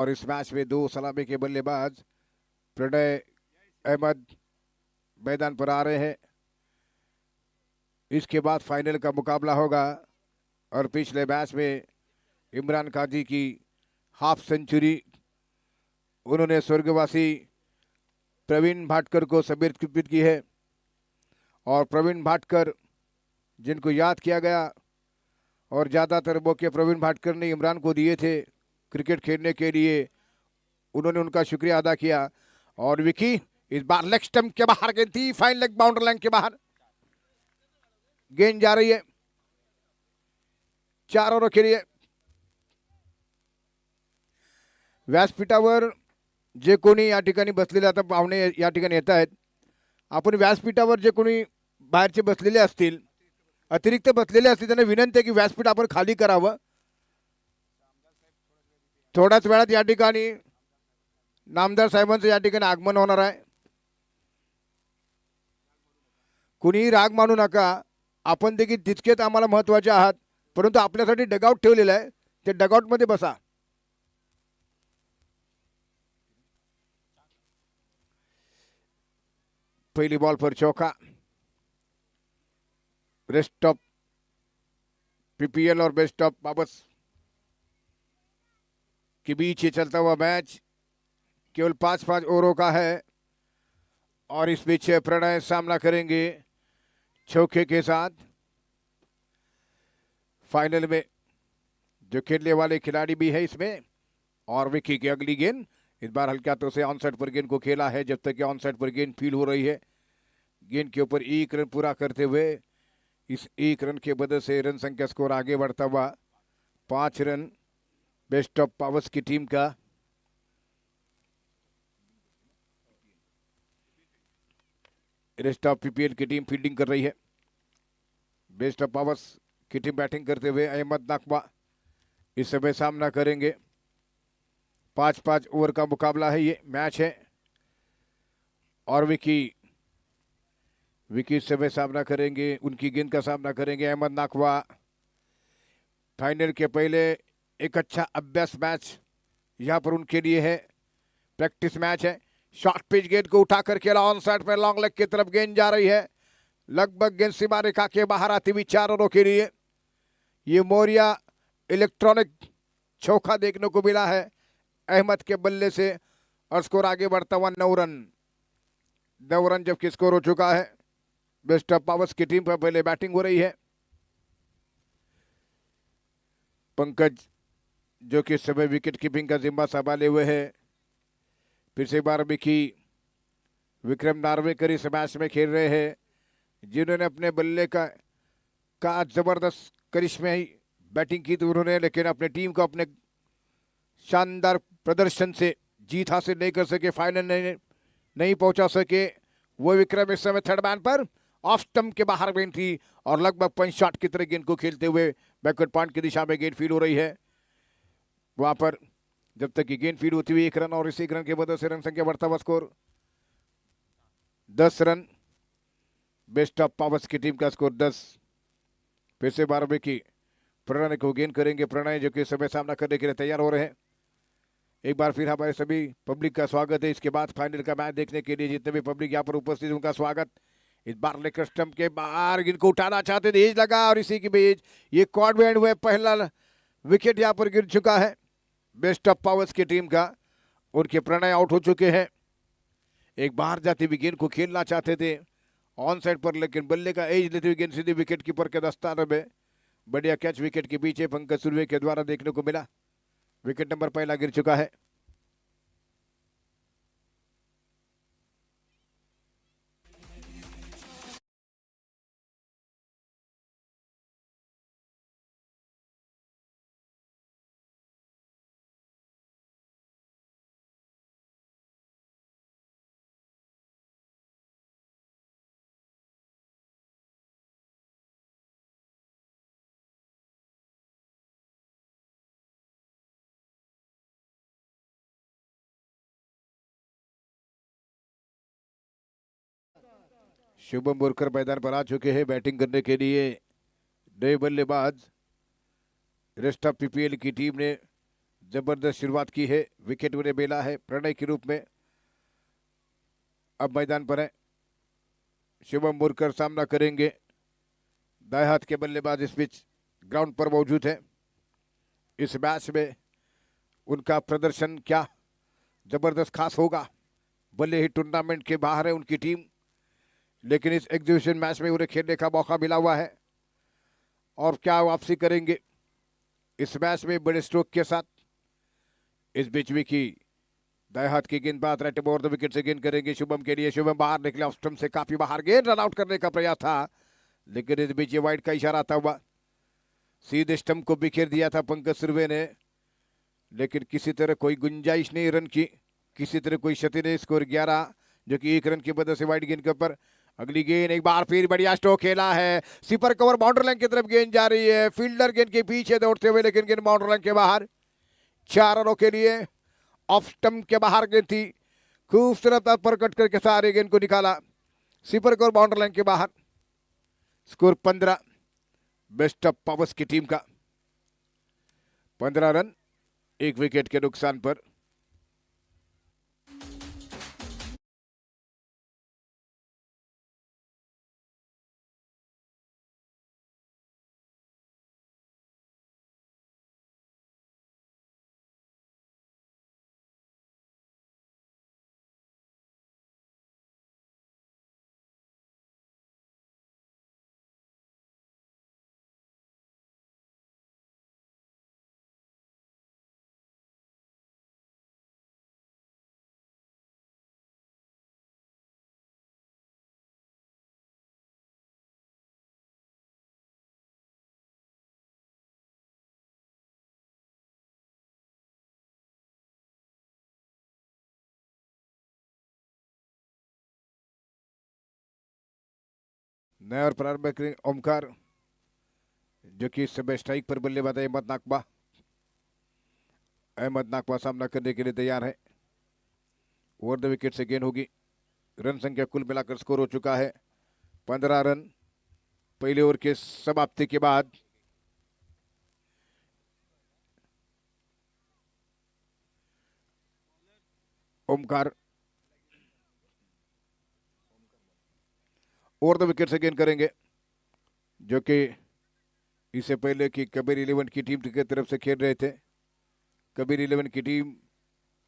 और इस मैच में दो सलामी के बल्लेबाज प्रणय अहमद मैदान पर आ रहे हैं। इसके बाद फाइनल का मुकाबला होगा। और पिछले मैच में इमरान काजी की हाफ सेंचुरी उन्होंने स्वर्गवासी प्रवीण भाटकर को समर्पित की है। और प्रवीण भाटकर जिनको याद किया गया और ज़्यादातर मौके प्रवीण भाटकर ने इमरान को दिए थे क्रिकेट खेलने के लिए, उन्होंने उनका शुक्रिया अदा किया। और विकी इस बार लेग स्टंप के बाहर गेंद थी, फाइन लेग बाउंड्री लाइन के बाहर गेंद जा रही है 4 ओव्हर के लिए। व्यासपीठावर जे कोणी या ठिकाणी बसलेले, आता पाहुणे या ठिकाणी येत आहेत, आपण व्यासपीठावर जे कोणी बाहेरचे बसलेले असतील, अतिरिक्त बसलेले असतील, त्यांना विनंती आहे की व्यासपीठ आपण खाली करावं। थोड्याच वेळात या ठिकाणी नामदार साहेबांचं या ठिकाणी आगमन होणार आहे। कुणीही राग मानू नका, आपण देखील तितकेच आम्हाला महत्त्वाचे आहात, परंतु आपल्यासाठी डगआउट ठेवलेलं आहे, ते डगआउटमध्ये बसा। पहली बॉल पर चौका। बेस्ट ऑफ पीपीएल और बेस्ट ऑफ बाबस के बीच ये चलता हुआ मैच केवल 5-5 ओवरों का है। और इस बीच प्रणय सामना करेंगे चौके के साथ। फाइनल में जो खेलने वाले खिलाड़ी भी है इसमें। और विकी की अगली गेंद इस बार हल्का तो से ऑनसाइड पर गेंद को खेला है, जब तक कि ऑनसाइड पर गेंद फील हो रही है। गेंद के ऊपर 1 रन पूरा करते हुए इस 1 रन के वजह से रन संख्या स्कोर आगे बढ़ता हुआ 5 रन बेस्ट ऑफ पावर्स की टीम का। बेस्ट ऑफ पीपीएल की टीम फील्डिंग कर रही है। बेस्ट ऑफ पावर्स की टीम बैटिंग करते हुए अहमद नकवा इस समय सामना करेंगे। 5-5 ओवर का मुकाबला है, ये मैच है। और विकी इस समय सामना करेंगे, उनकी गेंद का सामना करेंगे अहमद नकवा। फाइनल के पहले एक अच्छा अभ्यास मैच यहाँ पर उनके लिए है, प्रैक्टिस मैच है। शॉर्ट पिच गेंद को उठाकर खेला ऑन साइड में, लॉन्ग लेग की तरफ गेंद जा रही है, लगभग गेंद सीमा रेखा के बाहर आती हुई 4 ओवरों के लिए। ये मौर्या इलेक्ट्रॉनिक चौका देखने को मिला है अहमद के बल्ले से। और स्कोर आगे बढ़ता हुआ 9 रन जबकि स्कोर हो चुका है। बेस्ट ऑफ पावर्स की टीम पर पहले बैटिंग हो रही है। पंकज जो कि इस समय विकेट कीपिंग का जिम्मा संभाले हुए है। फिर से एक बार विक्रम नार्वेकर इस मैच में खेल रहे हैं, जिन्होंने अपने बल्ले का जबरदस्त करिश्मे बैटिंग की थी उन्होंने, लेकिन अपने टीम को अपने शानदार प्रदर्शन से जीत हासिल नहीं कर सके, फाइनल नहीं पहुंचा सके। वो विक्रम इस समय थर्ड मैन पर ऑफ स्टंप के बाहर गेंद थी और लगभग पंच शॉट की तरह गेंद को खेलते हुए बैकवर्ड पॉइंट की दिशा में गेंद फील्ड हो रही है। वहां पर जब तक कि गेंद फील्ड होती हुई 1 रन, और इस 1 रन के वजह से रन संख्या बढ़ता हुआ score 10 run. Best of powers की टीम का स्कोर 10। फिर से 12 की प्रणय को गेंद करेंगे, प्रणय जो कि समय सामना करने के लिए तैयार हो रहे हैं। एक बार फिर हमारे सभी पब्लिक का स्वागत है। इसके बाद फाइनल का मैच देखने के लिए जितने भी पब्लिक यहाँ पर उपस्थित है उनका स्वागत। इस बार लेकर स्टंप के बाहर गेंद को उठाना चाहते थे, एज लगा और इसी के बीच ये कॉर्ड बैंड हुए, पहला विकेट यहाँ पर गिर चुका है बेस्ट ऑफ पावर्स की टीम का। उनके प्रणय आउट हो चुके हैं। एक बाहर जाती हुई गेंद को खेलना चाहते थे ऑन साइड पर, लेकिन बल्ले का एज लेते हुए गेंद सीधी विकेट कीपर के दस्ताने में। बढ़िया कैच विकेट के पीछे पंकज सुरवे के द्वारा देखने को मिला। विकेट नंबर पहला गिर चुका है। शुभम बोरकर मैदान पर आ चुके हैं बैटिंग करने के लिए। नए बल्लेबाज रेस्ट ऑफ पीपीएल की टीम ने जबरदस्त शुरुआत की है, विकेट उन्हें मिला है प्रणय के रूप में। अब मैदान पर है शुभम मुरकर, सामना करेंगे दाएं हाथ के बल्लेबाज इस बीच ग्राउंड पर मौजूद है। इस मैच में उनका प्रदर्शन क्या जबरदस्त खास होगा। भले ही टूर्नामेंट के बाहर है उनकी टीम, लेकिन इस एग्जीबिशन मैच में उन्हें खेलने का मौका मिला हुआ है और क्या वापसी करेंगे इस मैच में बड़े स्ट्रोक के साथ। इस बीच विकी दाएं हाथ की गेंदबाज राइट ओवर द विकेट से गेंद करेंगे शुभम के लिए। शुभम बाहर निकले ऑफ स्टंप से काफी बाहर, गेंद रन आउट करने का प्रयास था, लेकिन इस बीच ये वाइड का इशारा था हुआ, सीधे स्टंप को बिखेर दिया था पंकज सुरवे ने, लेकिन किसी तरह कोई गुंजाइश नहीं रन की, किसी तरह कोई क्षति नहीं। स्कोर 11 जो कि 1 रन की वजह से वाइड गेंद के ऊपर। अगली गेंद एक बार फिर बढ़िया स्ट्रोक खेला है, सिपर कवर बाउंड्री लाइन की तरफ गेंद जा रही है, फील्डर गेंद के पीछे दौड़ते हुए, लेकिन गेंद बाउंड्री लाइन के बाहर। 4 रनों के लिए ऑफ स्टंप के बाहर गेंद थी, खूबसूरत पर कट करके सारे गेंद को निकाला, सिपर कवर बाउंड्री लाइन के बाहर। स्कोर 15, बेस्ट ऑफ पावर्स की टीम का 15 रन 1 विकेट के नुकसान पर। नया और प्रारंभ करेंगे ओमकार, जो कि इस समय स्ट्राइक पर बल्लेबाज अहमद नाकबा। अहमद नाकबा सामना करने के लिए तैयार है। ओवर द विकेट से गेंद होगी। रन संख्या कुल मिलाकर स्कोर हो चुका है 15 रन पहले ओवर के समाप्ति के बाद। ओमकार ओवर द विकेट से गेंद करेंगे, जो कि इससे पहले कि कबीर 11 की टीम की तरफ से खेल रहे थे। कबीर 11 की टीम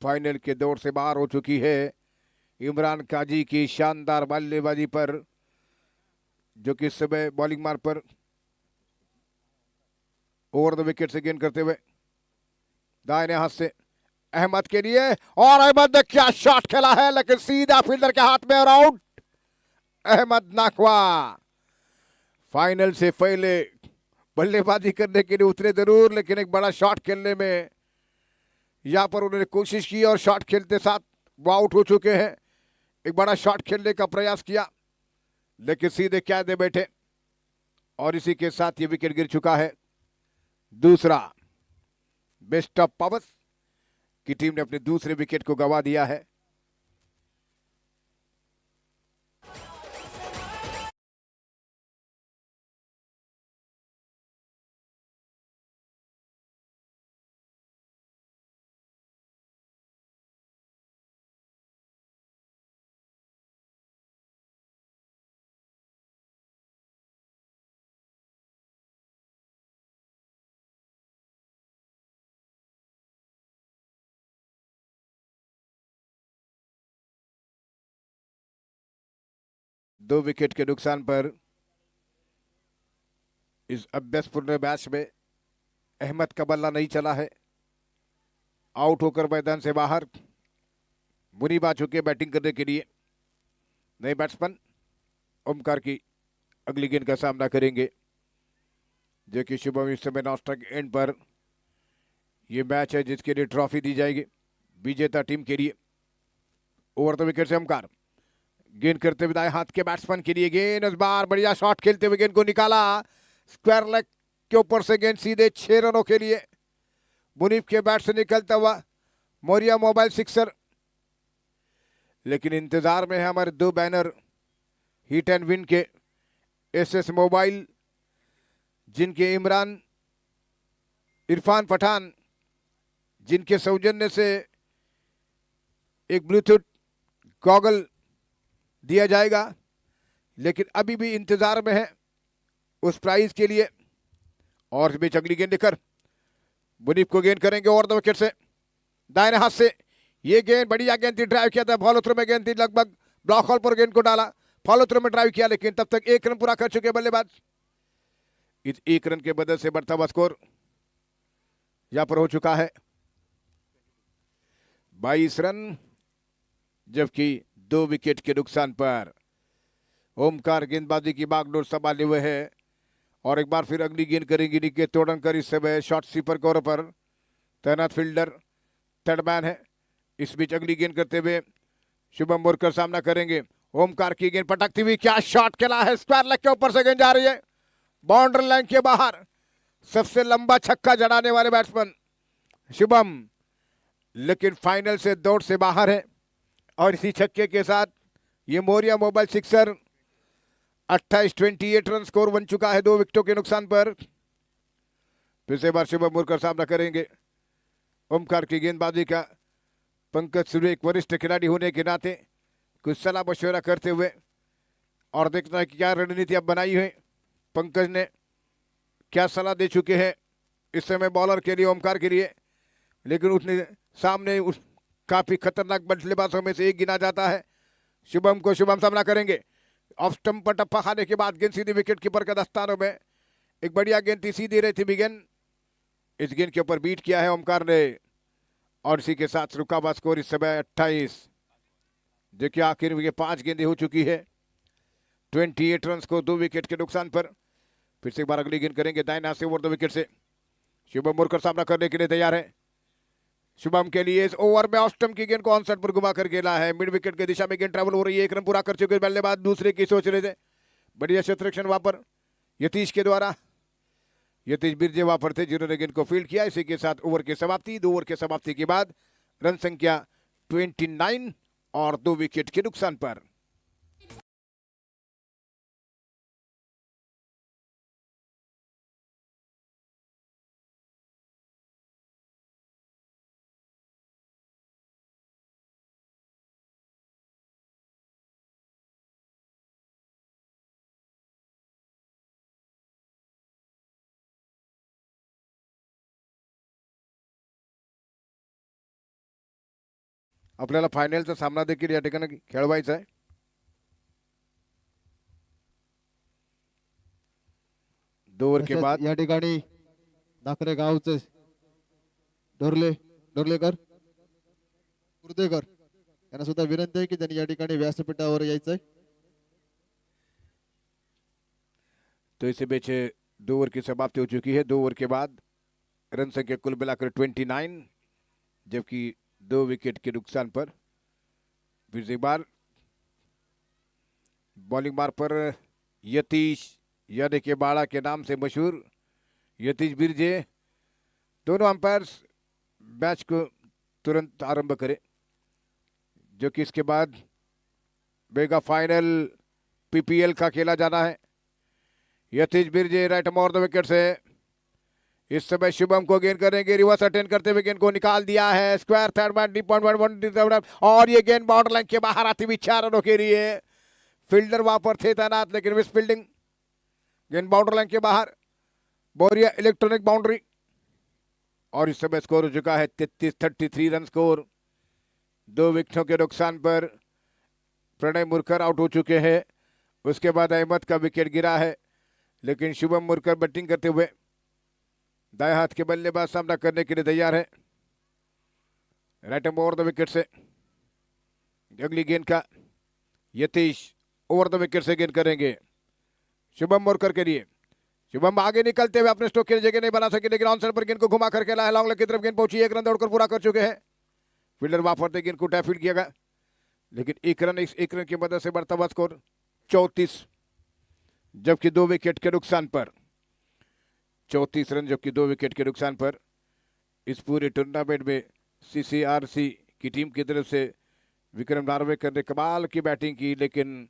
फाइनल के दौर से बाहर हो चुकी है। इमरान काजी की शानदार बल्लेबाजी पर, जो कि इस समय बॉलिंग मार्ग पर ओवर द विकेट से गेंद करते हुए दाहिने हाथ से अहमद के लिए, और अहमद ने क्या शॉट खेला है, लेकिन सीधा फील्डर के हाथ में और आउट। अहमद नाकवा फाइनल से पहले बल्लेबाजी करने के लिए उतरे जरूर, लेकिन एक बड़ा शॉट खेलने में यहां पर उन्होंने कोशिश की और शॉट खेलते साथ वो आउट हो चुके हैं। एक बड़ा शॉट खेलने का प्रयास किया, लेकिन सीधे क्या दे बैठे, और इसी के साथ ये विकेट गिर चुका है। दूसरा बेस्ट ऑफ पावर्स की टीम ने अपने दूसरे विकेट को गंवा दिया है। दो विकेट के नुकसान पर इस अभ्यासपूर्ण मैच में अहमद का बल्ला नहीं चला है। आउट होकर मैदान से बाहर मुनीब आ चुके बैटिंग करने के लिए। नए बैट्समैन ओमकार की अगली गेंद का सामना करेंगे, जो कि शुभम इस समय नॉस्ट्रक एंड पर यह मैच है जिसके लिए ट्रॉफी दी जाएगी विजेता टीम के लिए। ओवर द विकेट से ओमकार गेंद करते हुए दाएं हाथ के बैट्समैन के लिए गेंद, इस बार बढ़िया शॉट खेलते हुए गेंद को निकाला, स्क्वायर लेग के ऊपर से गेंद सीधे 6 रनों के लिए मुनीब के बैट से निकलता हुआ मोरिया मोबाइल सिक्सर। लेकिन इंतजार में है हमारे 2 बैनर हिट एंड विन के, एसएस मोबाइल, जिनके इमरान इरफान पठान जिनके सौजन्य से एक ब्लूटूथ गॉगल दिया जाएगा, लेकिन अभी भी इंतजार में है उस प्राइज के लिए। और बीच अगली गेंद लेकर मुनीफ को गेंद करेंगे और दो विकेट से दाहिने हाथ से। ये गेंद बढ़िया गेंद थी, ड्राइव किया था, फॉलो थ्रू में गेंद थी, लगभग ब्लॉक हॉल पर गेंद को डाला, फॉलो थ्रू में ड्राइव किया, लेकिन तब तक 1 रन पूरा कर चुके बल्लेबाज। इस 1 रन के बदल से बढ़ता हुआ स्कोर यहां पर हो चुका है 22 रन, जबकि 2 विकेट के नुकसान पर ओमकार गेंदबाजी की बागडोर संभाले हुए है। और एक बार फिर अगली गेंद करेंगी निकेत तोड़नकर। इस समय शॉर्ट स्वीपर कवर पर तैनात फील्डर थर्ड मैन है। इस बीच अगली गेंद करते हुए शुभम मोरकर सामना करेंगे। ओमकार की गेंद पटकती हुई, क्या शॉट खेला है, स्क्वायर लेग के ऊपर से गेंद जा रही है बाउंड्री लाइन के बाहर। सबसे लंबा छक्का जड़ाने वाले बैट्समैन शुभम, लेकिन फाइनल से दौड़ से बाहर है। और इसी छक्के के साथ ये Morya mobile sixer 28 run score बन चुका है 2 विकेटों के नुकसान पर। फिर से बार शुभम मोरकर सामना करेंगे ओमकार की गेंदबाजी का। पंकज सूर्य एक वरिष्ठ खिलाड़ी होने के नाते कुछ सलाह मशवरा करते हुए और देखना है कि क्या रणनीति अब बनाई है पंकज ने, क्या सलाह दे चुके हैं इस समय बॉलर के लिए, ओमकार के लिए। लेकिन उसने सामने काफी खतरनाक बल्लेबाजों में से एक गिना जाता है शुभम को। शुभम सामना करेंगे, ऑफ स्टंप पर टप्पा खाने के बाद गेंद सीधी विकेट कीपर के दस्तानों में। एक बढ़िया गेंद थी, सीधी रही थी बिगेन, इस गेंद के ऊपर बीट किया है ओमकार ने। और इसी के साथ रुका हुआ स्कोर इस समय 28। देखिए आखिर में 5 गेंदें हो चुकी है 28 रन को 2 विकेट के नुकसान पर। फिर से एक बार अगली गेंद करेंगे दाहिने हाथ से ओवर 2 विकेट से। शुभम मोरकर सामना करने के लिए तैयार है। शुभम के लिए इस ओवर में ऑफ स्टंप की गेंद को ऑन साइड पर घुमा कर खेला है, मिड विकेट की दिशा में गेंद ट्रैवल हो रही है। 1 रन पूरा कर चुके बल्लेबाज, दूसरे की सोच रहे थे। बढ़िया क्षेत्ररक्षण वहां पर यतीश के द्वारा, यतीश बिरजे वहां पर थे जिन्होंने गेंद को फील्ड किया। इसी के साथ ओवर की समाप्ति। 2 ओवर की समाप्ति के बाद रन संख्या 29 और 2 विकेट के नुकसान पर। आपल्याला फायनलचा सामना देखील या ठिकाणी खेळवायचा आहे। दो ओव्हर के बाद या ठिकाणी दाखरे गावचे डोरलेकर कुर्देकर यांना सुद्धा विनंती आहे की त्यांनी या ठिकाणी व्यासपीठावर यायचंय। तो इसे बीच 2 ओवर की समाप्ति हो चुकी है। 2 ओवर के बाद रन संख्या कुल मिलाकर 29, जबकि 2 विकेट के नुकसान पर। फिर से एक बार बॉलिंग मार पर यतीश यानी के बाड़ा के नाम से मशहूर यतीश बिरजे, दोनों अंपायर्स मैच को तुरंत आरंभ करें, जो कि इसके बाद मेगा फाइनल पीपीएल का खेला जाना है। Yatish Birje right more the wicket से इस समय शुभम को गेंद करेंगे, रिवर्स अटेंड करते हुए गेंद को निकाल दिया है, स्क्वायर थर्ड मैन डी.1 और ये गेंद बाउंड्री लाइन के बाहर आती हुई 4 रनों के लिए। फील्डर वहां पर थे तैनात, लेकिन मिस फील्डिंग, गेंद बाउंड्री लाइन के बाहर, बोरिया इलेक्ट्रॉनिक बाउंड्री। और इस समय स्कोर हो चुका है 33 रन स्कोर 2 विकेटों के नुकसान पर। प्रणय मुरकर आउट हो चुके हैं, उसके बाद अहमद का विकेट गिरा है, लेकिन शुभम मुरकर बैटिंग करते हुए दाएं हाथ के बल्लेबाज सामना करने के लिए तैयार है। राइट ओवर द विकेट से अगली गेंद का यतीश ओवर द विकेट से गेंद करेंगे शुभम मुरकर के लिए। शुभम आगे निकलते हुए अपने स्ट्रोक के लिए जगह नहीं बना सके, लेकिन ऑन साइड पर गेंद को घुमा कर खेला है, लॉन्ग लेग की तरफ गेंद पहुंची, 1 रन दौड़कर पूरा कर चुके हैं। फील्डर वापस गेंद को टैप फील्ड किया गया, लेकिन 1 रन की मदद से बढ़ता हुआ स्कोर 34, जबकि 2 विकेट के नुकसान पर। 34 रन जबकि 2 विकेट के नुकसान पर। इस पूरे टूर्नामेंट में सीसीआरसी की टीम की तरफ से विक्रम नार्वेकर ने कमाल की बैटिंग की, लेकिन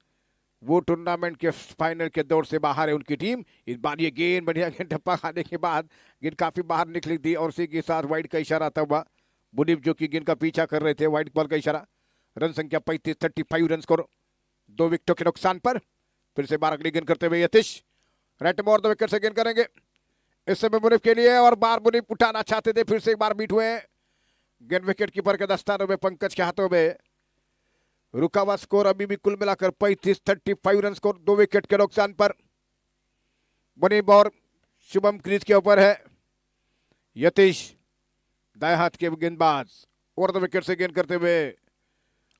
वो टूर्नामेंट के फाइनल के दौर से बाहर है उनकी टीम। इस बार ये गेंद बढ़िया गेंद टप्पा खाने के बाद गेंद काफी बाहर निकली थी और उसी के साथ वाइड का इशारा आता हुआ मुनीब जो कि गेंद का पीछा कर रहे थे, वाइट बॉल का इशारा। रन संख्या 35, 35 रन स्कोर, 2 विकेटों के नुकसान पर। फिर से बार अगली गेंद करते हुए यतीश राइट में और 2 विकेट से गेंद करेंगे इस समय मुनीब के लिए, और बार मुनीब उठाना चाहते थे, फिर से एक बार बीट हुए। गेंद विकेट कीपर के दस्तानों में, पंकज के हाथों में। रुका हुआ स्कोर अभी भी कुल मिलाकर 35, 35 रन स्कोर, 2 विकेट के नुकसान पर। मुनीब और शुभम क्रीज के ऊपर है। यतीश दाएं हाथ के गेंदबाज और 2 विकेट से गेंद करते हुए,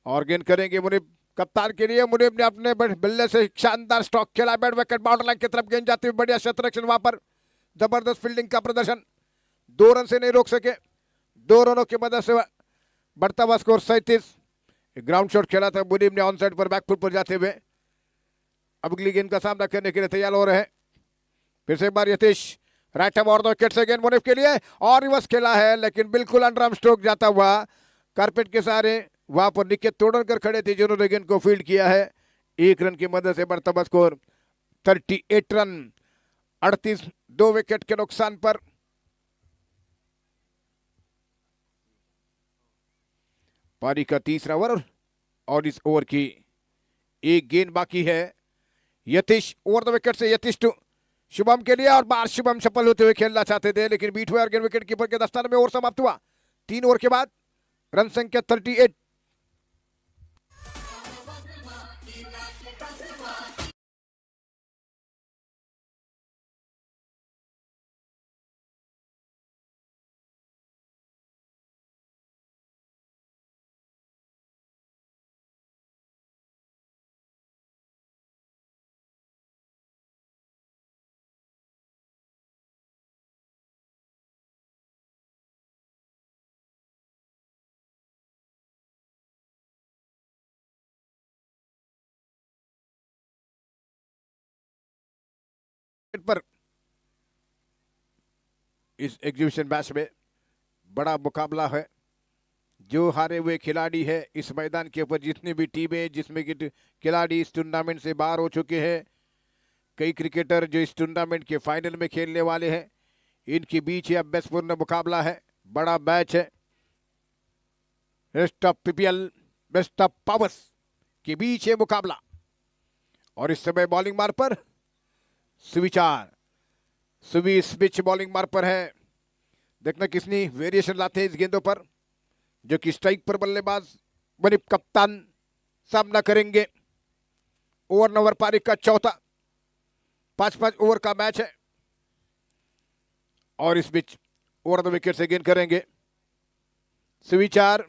और गेंद करेंगे मुनीब कप्तान के लिए। मुनीब ने अपने बल्ले से शानदार स्ट्रोक खेला, बैट विकेट बाउंड्री लाइन की तरफ गेंद जाती हुई, बढ़िया शतरक्षण वहां पर, जबरदस्त फील्डिंग का प्रदर्शन। 2 रन से नहीं रोक सके, 2 रनों की मदद से बढ़ता हुआ स्कोर 37। ग्राउंड शॉट खेला था मुनीब ने ऑन साइड पर, बैकफुट पर जाते हुए। अब अगली गेंद का सामना करने के लिए तैयार हो रहे हैं। फिर से एक बार यतीश राइट हैम और 2 विकेट से गेंद मुनीब के लिए, और रिवर्स खेला है, लेकिन बिल्कुल अंडरआर्म स्ट्रोक जाता हुआ कारपेट के सहारे वहां पर निकेत तोड़कर खड़े थे जिन्होंने गेंद को फील्ड किया है। 1 रन की मदद से बढ़ता हुआ स्कोर 38 रन, 38, 2 विकेट के नुकसान पर। पारी का तीसरा ओवर, और इस ओवर की एक गेंद बाकी है। यतीश ओवर 2 विकेट से यतीश टू शुभम के लिए, और बार शुभम सफल होते हुए खेलना चाहते थे, लेकिन बीट हुए और गेंद विकेट कीपर के दस्ताने में ओवर समाप्त हुआ। 3 ओवर के बाद रन संख्या 38। पर इस एग्जीबिशन मैच में बड़ा मुकाबला है। जो हारे हुए खिलाड़ी है इस मैदान के ऊपर, जितनी भी टीमें जिसमें कि खिलाड़ी इस टूर्नामेंट से बाहर हो चुके हैं, कई क्रिकेटर जो इस टूर्नामेंट के फाइनल में खेलने वाले हैं, इनके बीच यह बेसपूर्ण मुकाबला है, बड़ा मैच है। Best of PPL, best of powers K beach ये मुकाबला। और इस समय बॉलिंग मार पर सुविचार, सुवी स्विच बॉलिंग मार पर है। देखना कितनी वेरिएशन लाते हैं इस गेंदों पर, जो कि स्ट्राइक पर बल्लेबाज मुनीब कप्तान सामना करेंगे। ओवर नंबर पारी का चौथा, 5-5 ओवर का मैच है, और इस बीच ओवर 2 विकेट से गेंद करेंगे सुविचार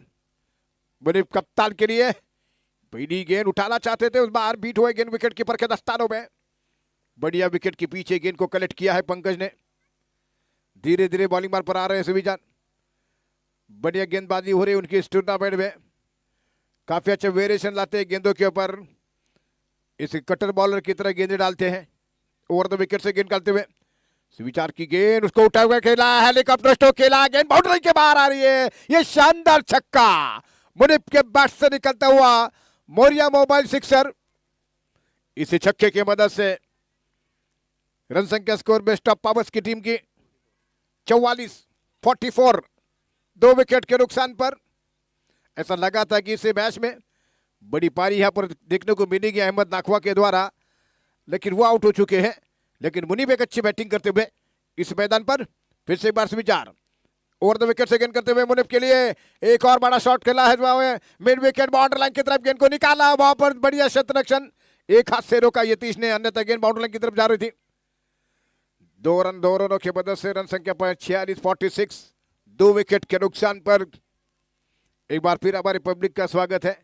मुनीब कप्तान के लिए। पहली गेंद उठाना चाहते थे, उस बार बीट हुए गेंद विकेट कीपर के दस्तानों में। बढ़िया विकेट के पीछे गेंद को कलेक्ट किया है पंकज ने। धीरे धीरे बॉलिंग मार पर आ रहे हैं सुविचार, बढ़िया गेंदबाजी हो रही है उनकी इस टूर्नामेंट में। काफी अच्छे वेरिएशन लाते हैं गेंदों के ऊपर, इस कटर बॉलर की तरह गेंदें डालते हैं। ओवर 2 विकेट से गेंद डालते हुए सुविचार की गेंद, उसको उठा हुआ खेला, हेलीकॉप्टर स्ट्रोक खेला, गेंद बाउंड्री के बाहर आ रही है। ये शानदार छक्का मुनीब के बैट से निकलता हुआ मोरिया मोबाइल सिक्सर। इस छक्के की मदद से रन संख्या स्कोर बेस्ट ऑफ पावर्स की टीम की 44, 2 विकेट के नुकसान पर। ऐसा लगा था कि इस मैच में बड़ी पारी यहां पर देखने को मिलेगी अहमद नाखवा के द्वारा, लेकिन वो आउट हो चुके हैं। लेकिन मुनीब एक अच्छी बैटिंग करते हुए इस मैदान पर फिर से एक बार विचार ओवर 2 विकेट से गेंद करते हुए मुनीब के लिए एक और बड़ा शॉट खेला है, मिड विकेट बाउंड्री लाइन की तरफ गेंद को निकाला, वहां पर बढ़िया शतरक्षण, एक हाथ से रोका यतीश ने, अन्यथा गेंद बाउंड्री लाइन की तरफ जा रही थी। 2 रनों की मदद से रन संख्या 46, 46, 2 विकेट के नुकसान पर। एक बार फिर हमारे पब्लिक का स्वागत है,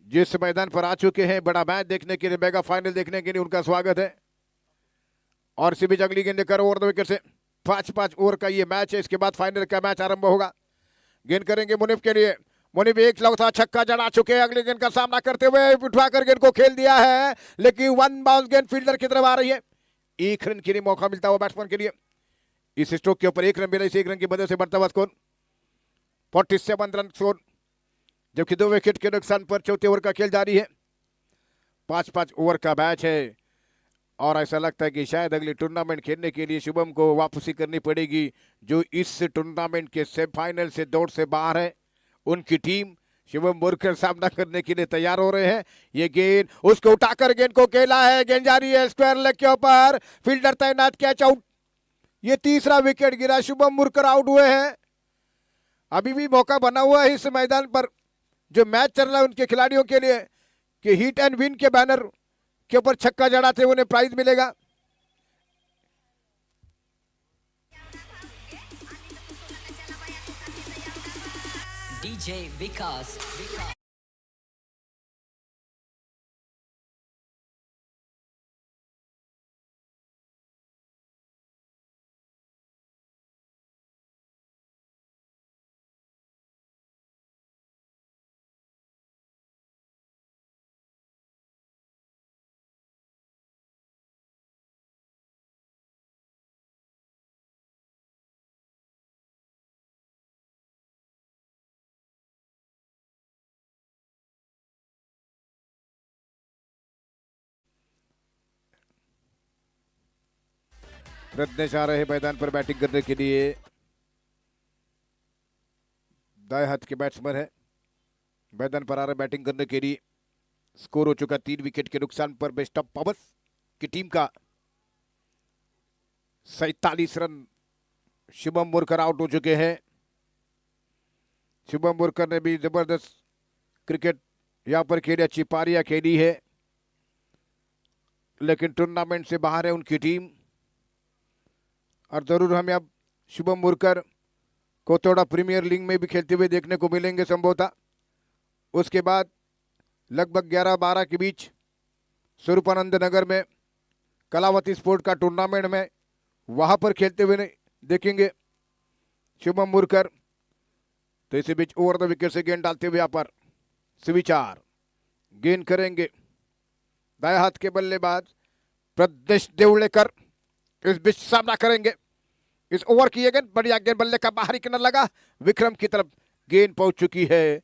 जिस मैदान पर आ चुके हैं बड़ा मैच देखने के लिए, मेगा फाइनल देखने के लिए उनका स्वागत है। और इसी बीच अगली गेंद लेकर ओवर 2 विकेट से 5-5 ओवर का ये मैच है, इसके बाद फाइनल का मैच आरंभ होगा। गेंद करेंगे मुनीब के लिए, मुनीब एक लौथा छक्का जड़ा चुके हैं, अगली गेंद का सामना करते हुए उठाकर गेंद को खेल दिया है, लेकिन 1 बाउंस गेंद फील्डर की तरफ आ रही है। 1 रन के लिए मौका मिलता हुआ बैट्समैन के लिए। इस स्ट्रोक के ऊपर 1 रन मिला, इस 1 रन की मदद से बढ़ता हुआ स्कोर 47 रन स्कोर, जबकि 2 विकेट के नुकसान पर चौथे ओवर का खेल जारी है। 5-5 ओवर का मैच है, और ऐसा लगता है कि शायद अगली टूर्नामेंट खेलने के लिए शुभम को वापसी करनी पड़ेगी, जो इस टूर्नामेंट के सेमीफाइनल से दौड़ से बाहर है। उनकी टीम शुभम मुरकर सामना करने के लिए तैयार हो रहे हैं। ये गेंद उसको उठाकर गेंद को खेला है, गेंद जा रही है स्क्वायर लेग के ऊपर, फील्डर तैनात, कैच आउट। ये तीसरा विकेट गिरा, शुभम मुरकर आउट हुए हैं। अभी भी मौका बना हुआ है इस मैदान पर, जो मैच चल रहा है उनके खिलाड़ियों के लिए, कि हिट एंड विन के बैनर के ऊपर छक्का जड़ाते उन्हें प्राइज मिलेगा। DJ विकास। प्रज्ञेश आ रहे मैदान पर बैटिंग करने के लिए। दाएं हाथ के बैट्समैन है, मैदान पर आ रहे बैटिंग करने के लिए। स्कोर हो चुका 3 विकेट के नुकसान पर बेस्ट ऑफ पावर्स की टीम का। 47 रन शुभम मुरकर आउट हो चुके हैं। शुभम मुरकर ने भी जबरदस्त क्रिकेट यहां पर खेली, अच्छी पारियां खेली है, लेकिन टूर्नामेंट से बाहर है उनकी टीम। और जरूर हमें अब शुभम मुरकर को थोड़ा प्रीमियर लीग में भी खेलते हुए देखने को मिलेंगे संभवतः। उसके बाद लगभग 11-12 के बीच स्वरूपानंद नगर में कलावती स्पोर्ट का टूर्नामेंट में वहां पर खेलते हुए देखेंगे शुभम मुरकर। तो इसी बीच ओवर द विकेट से गेंद डालते हुए यहाँ पर सुविचार गेंद करेंगे दाएं हाथ के बल्लेबाज प्रज्ञेश देवड़ेकर। इस बीच सामना करेंगे, इस ओवर की गेंद, बढ़िया गेंद, बल्ले का बाहरी किनारा लगा, विक्रम की तरफ गेंद पहुंच चुकी है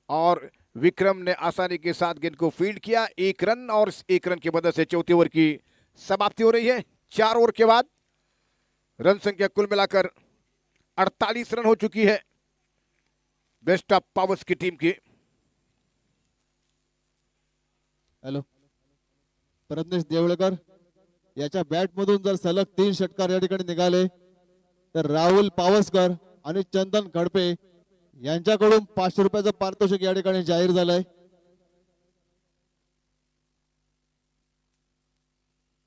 और विक्रम ने आसानी के साथ गेंद को फील्ड किया। 1 रन, और इस 1 रन की मदद से चौथे ओवर की समाप्ति हो रही है। 4 ओवर के बाद रन संख्या कुल मिलाकर 48 रन हो चुकी है बेस्ट ऑफ पावर्स की टीम की। हॅलो, प्रज्ञेश देवळकर याच्या बॅट मधून जर सलग 3 षटकार या ठिकाणी निघाले तर राहुल पावसकर आणि चंदन खडपे यांच्याकडून 500 रुपयाचं पारितोषिक या ठिकाणी जाहीर झालंय।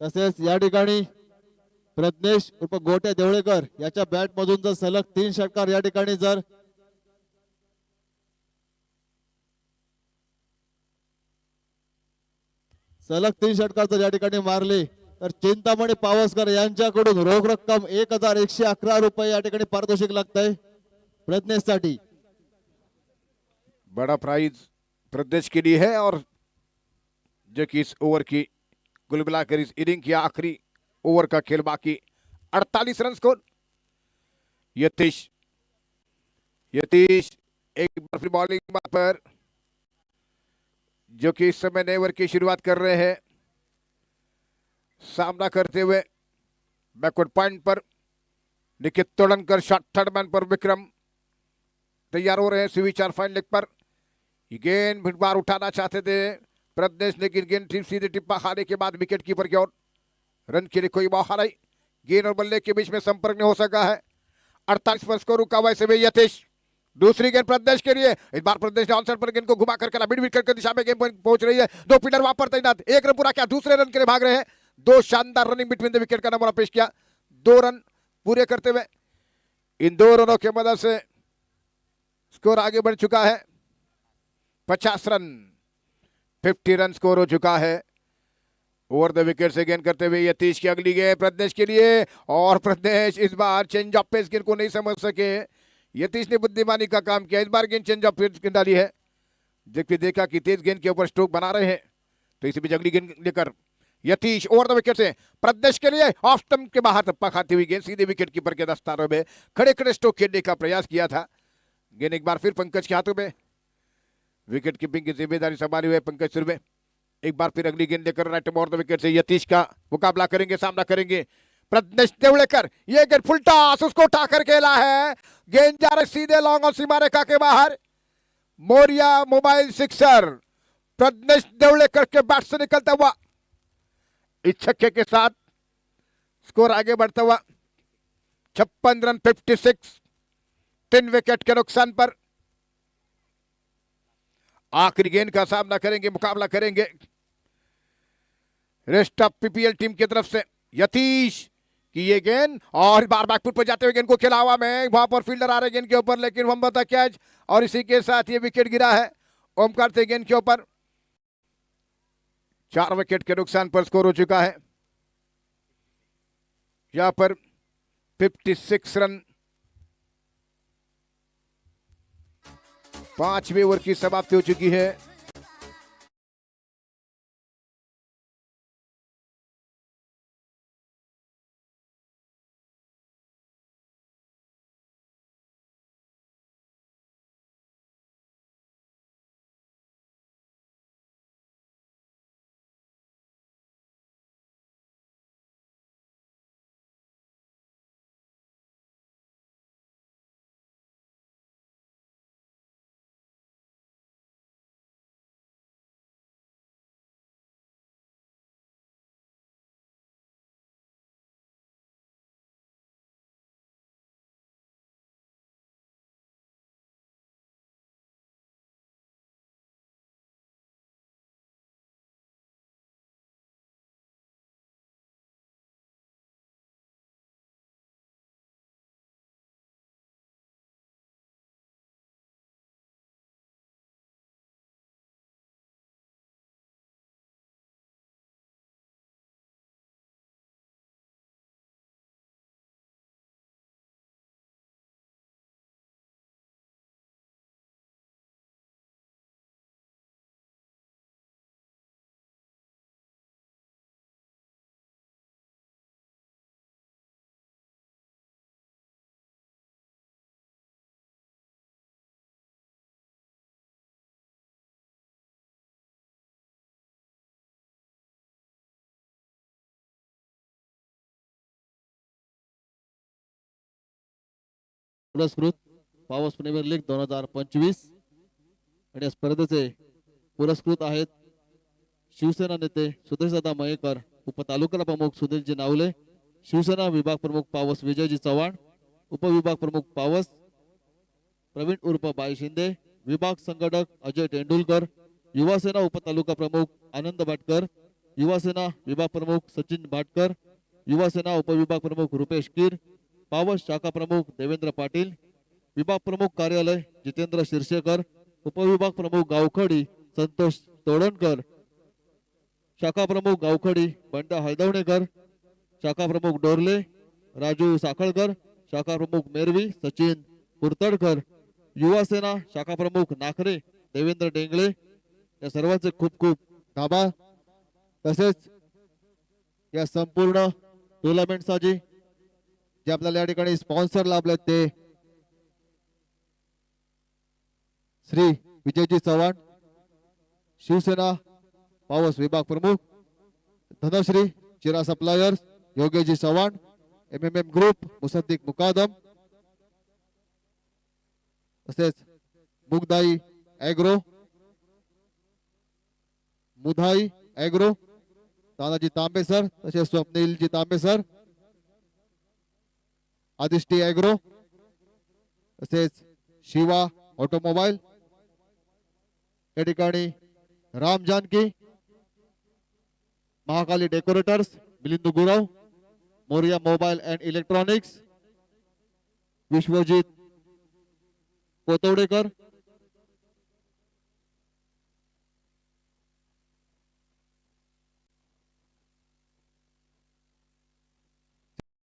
तसेच या ठिकाणी प्रज्ञेश उर्फ गोट्या देवळेकर याच्या बॅट मधून जर सलग 3 षटकार या ठिकाणी जर सलग 3 षटकार जर या ठिकाणी मारले तर चिंतामणी पावसकर यांच्याकडून रोख रक्कम 1111 रुपये या ठिकाणी पारितोषिक लागतंय प्रज्ञेशसाठी। बड़ा प्राइज प्रदेश के लिए है, और जो कि इस ओवर की कुल मिलाकर इस इनिंग की आखिरी ओवर का खेल बाकी 48 रन स्कोर। यतीश एक बार फिर बॉलिंग पर, जो कि इस समय नए ओवर की शुरुआत कर रहे हैं। सामना करते हुए बैकवर्ड पॉइंट पर निखित तोड़नकर, शॉट थर्ड मैन पर विक्रम तैयार हो रहे हैं सुविचार फाइन लेग पर। ये गेंद फिर बार उठाना चाहते थे प्रज्ञेश, लेकिन गेंद सीधे टिप्पा खाने के बाद विकेट कीपर की ओर। रन के लिए कोई मौका नहीं, गेंद और बल्ले के बीच में संपर्क नहीं हो सका है। 48 पर स्कोर रुका। वैसे भी यतीश, दूसरी गेंद प्रदेश के लिए, इस बार प्रदेश ने ऑनसाइड पर गेंद को घुमा कर मिड विकेट की दिशा में गेंद पहुंच रही है। 2 फील्डर वहां पर तैनात, 1 रन पूरा किया, दूसरे रन के लिए भाग रहे हैं। 2 शानदार रनिंग बिटवीन द विकेट का नमूना पेश किया। 2 रन पूरे करते हुए इन 2 रनों की मदद से स्कोर आगे बढ़ चुका है 50 रन। 50 रन स्कोर हो चुका है। ओवर द विकेट से गेंद करते हुए यतीश की अगली गेंद प्रज्ञेश के लिए, और प्रज्ञेश इस बार चेंज ऑफ पेस गेंद को नहीं समझ सके। यतीश ने बुद्धिमानी का काम किया, इस बार गेंद चेंज ऑफ पेस गेंद डाली है, जबकि देखा कि तेज गेंद के ऊपर स्ट्रोक बना रहे हैं। तो इसी बीच अगली गेंद लेकर यतीश ओवर द विकेट से प्रदेश के लिए ऑफ स्टंप के बाहर टप्पा खाती हुई गेंद सीधे विकेट कीपर के दस्तानों में खड़े खड़े स्ट्रोक खेलने का प्रयास किया था। गेंद एक बार फिर पंकज के हाथों में, विकेट कीपिंग की जिम्मेदारी संभाली हुई पंकज सुरवे। एक बार फिर अगली गेंद लेकर राइट ओवर द विकेट से यतीश का मुकाबला करेंगे, सामना करेंगे प्रज्ञेश देवड़ेकर। ये गेंद फुल टॉस, उसको उठा कर खेला है, गेंद जा रही सीधे लॉन्ग और सीमा रेखा के बाहर। मोरिया मोबाइल सिक्सर प्रज्ञेश देवड़ेकर के बैट से निकलता हुआ इस छक्के के साथ स्कोर आगे बढ़ता हुआ 56 रन 56, 3 विकेट के नुकसान पर। आखिरी गेंद का सामना करेंगे, मुकाबला करेंगे रेस्ट ऑफ पीपीएल टीम की तरफ से यतीश की ये गेंद, और बार बैकफुट पर जाते हुए गेंद को खेला हुआ में, वहां पर फील्डर आ रहे गेंद के ऊपर, लेकिन वंबा था कैच और इसी के साथ ये विकेट गिरा है ओमकार थे गेंद के ऊपर। 4 विकेट के नुकसान पर स्कोर हो चुका है यहां पर 56 रन। 5वें ओवर की समाप्ति हो चुकी है। पुरस्कृत पावस प्रीमियर लीग 2025 आणि या स्पर्धेचे पुरस्कृत आहेत शिवसेना नेते सुदेशदादा मयेकर, उपतालुका प्रमुख सुधीरजी नावले, शिवसेना विभाग प्रमुख पावस विजयजी चव्हाण, उपविभाग प्रमुख पावस प्रवीण उर्फ बाई शिंदे, विभाग संघटक अजय तेंडुलकर, युवा सेना उपतालुका प्रमुख आनंद भाटकर, युवा सेना विभाग प्रमुख सचिन भाटकर, युवा सेना उपविभाग प्रमुख रुपेश कीर, पावस शाखा प्रमुख देवेंद्र पाटील, विभाग प्रमुख कार्यालय जितेंद्र शिरसेकर, उपविभाग प्रमुख गावखडी संतोष तोडणकर, शाखा प्रमुख गावखडी बंडा हैदवणेकर, शाखा प्रमुख डोरले राजू साखळकर, शाखा प्रमुख मेरवी सचिन कुरतडकर, युवा सेना शाखा प्रमुख नाखरे देवेंद्र डेंगळे, या सर्वांचे खूप खूप आभार। तसेच या संपूर्ण टुर्नामेंट साठी जे आपल्याला या ठिकाणी स्पॉन्सर लाभले ते श्री विजयजी चव्हाण, शिवसेना पावस विभाग प्रमुख, धनश्री चिरा suppliers Yogeshji Chavan, MMM group मुसद्दीक मुकादम, तसेच मुगदाई ॲग्रो, मुधाई ॲग्रो, तानाजी तांबे सर, तसेच स्वप्नीलजी तांबे सर, आदिष्टी ॲग्रो, तसेच शिवा ऑटोमोबाईल, या ठिकाणी Ram Janaki, Mahakali decorators Milind Gurav, Morya mobile and electronics, Vishwajit Kotwadekar,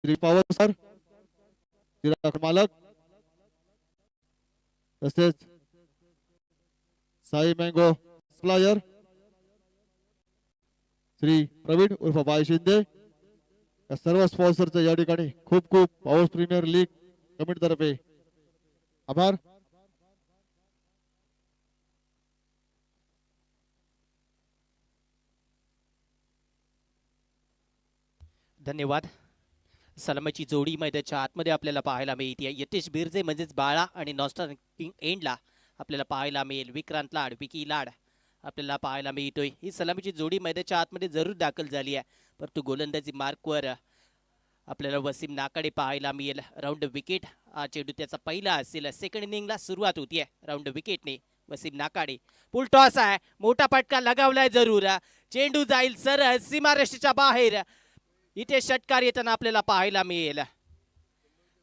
Shri Pawar sir, Chirag मालक, तसेच साई मँगो सप्लायर श्री प्रवीण उर्फ बाई शिंदे, या सर्व स्पॉन्सरचे या ठिकाणी खूप खूप पावस प्रीमियर लीग कमिटी तर्फे आभार। धन्यवाद. सलामीची जोडी मैदानाच्या आतमध्ये आपल्याला पाहायला मिळते. यतीश बिरजे म्हणजेच बाळा आणि नॉस्टर किंग एंडला आपल्याला पाहायला मिळेल. विक्रांत लाड, विकी लाड आपल्याला पाहायला मिळतोय. ही सलामीची जोडी मैदानाच्या आतमध्ये जरूर दाखल झाली आहे, परंतु गोलंदाजी मार्कवर आपल्याला वसीम नाकाडे पाहायला मिळेल. राऊंड विकेट हा चेंडू त्याचा पहिला असेल. सेकंड इनिंगला सुरुवात होतीये राऊंड विकेटने. वसीम नाकाडे फुल टॉस आहे, मोठा फटका लगावलाय जरूर. चेंडू जाईल सरळ सीमारेषेच्या बाहेर. इथे षटकार येताना आपल्याला पाहायला मिळेल.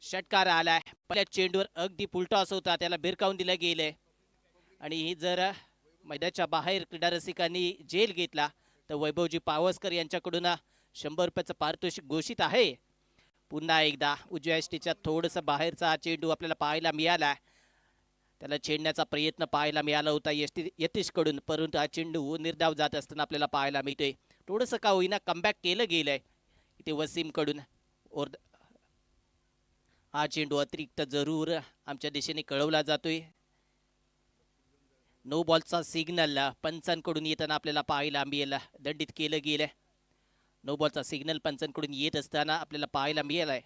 षटकार आलाय. पहिल्या चेंडूवर अगदी फुलटॉस होता, त्याला भिरकावून दिलं गेलंय. आणि ही जर मैदानाच्या बाहेर क्रीडा रसिकांनी जेल घेतला तर वैभवजी पावसकर यांच्याकडून 100 रुपयाचं पारितोषिक घोषित आहे. पुन्हा एकदा उजव्या यष्टीच्या थोडंसं बाहेरचा चेंडू आपल्याला पाहायला मिळाला. त्याला छेडण्याचा प्रयत्न पाहायला मिळाला होता यतीशकडून, परंतु हा चेंडू निर्धाव जात असताना आपल्याला पाहायला मिळतोय. थोडंसं का होईना कमबॅक केलं गेलंय इथे वसीम कडून. हा चेंडू अतिरिक्त जरूर आमच्या दिशेने कळवला जातोय. नो बॉलचा सिग्नल पंचांकडून येताना आपल्याला पाहायला मिळेल. दंडित केलं गेलंय. नो बॉलचा सिग्नल पंचांकडून येत असताना आपल्याला पाहायला मिळालाय.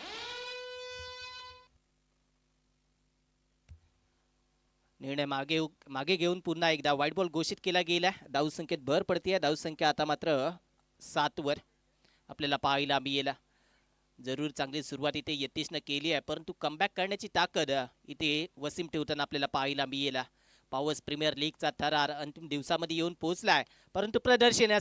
निर्णय मागे घेऊन पुन्हा एकदा व्हाईट बॉल घोषित केला गेला. धावसंख्येत भर पडते. धावसंख्या आता मात्र 7 वर आपल्याला पाहायला मिळेल. जरूर चांगली सुरुवात इथे यतीशनं केली आहे, परंतु कमबॅक करण्याची ताकद इथे वसीम ठेवताना आपल्याला पाहायला मिळेल. पावस प्रीमियर लीगचा थरार अंतिम दिवसामध्ये येऊन पोहोचलाय, परंतु प्रदर्शन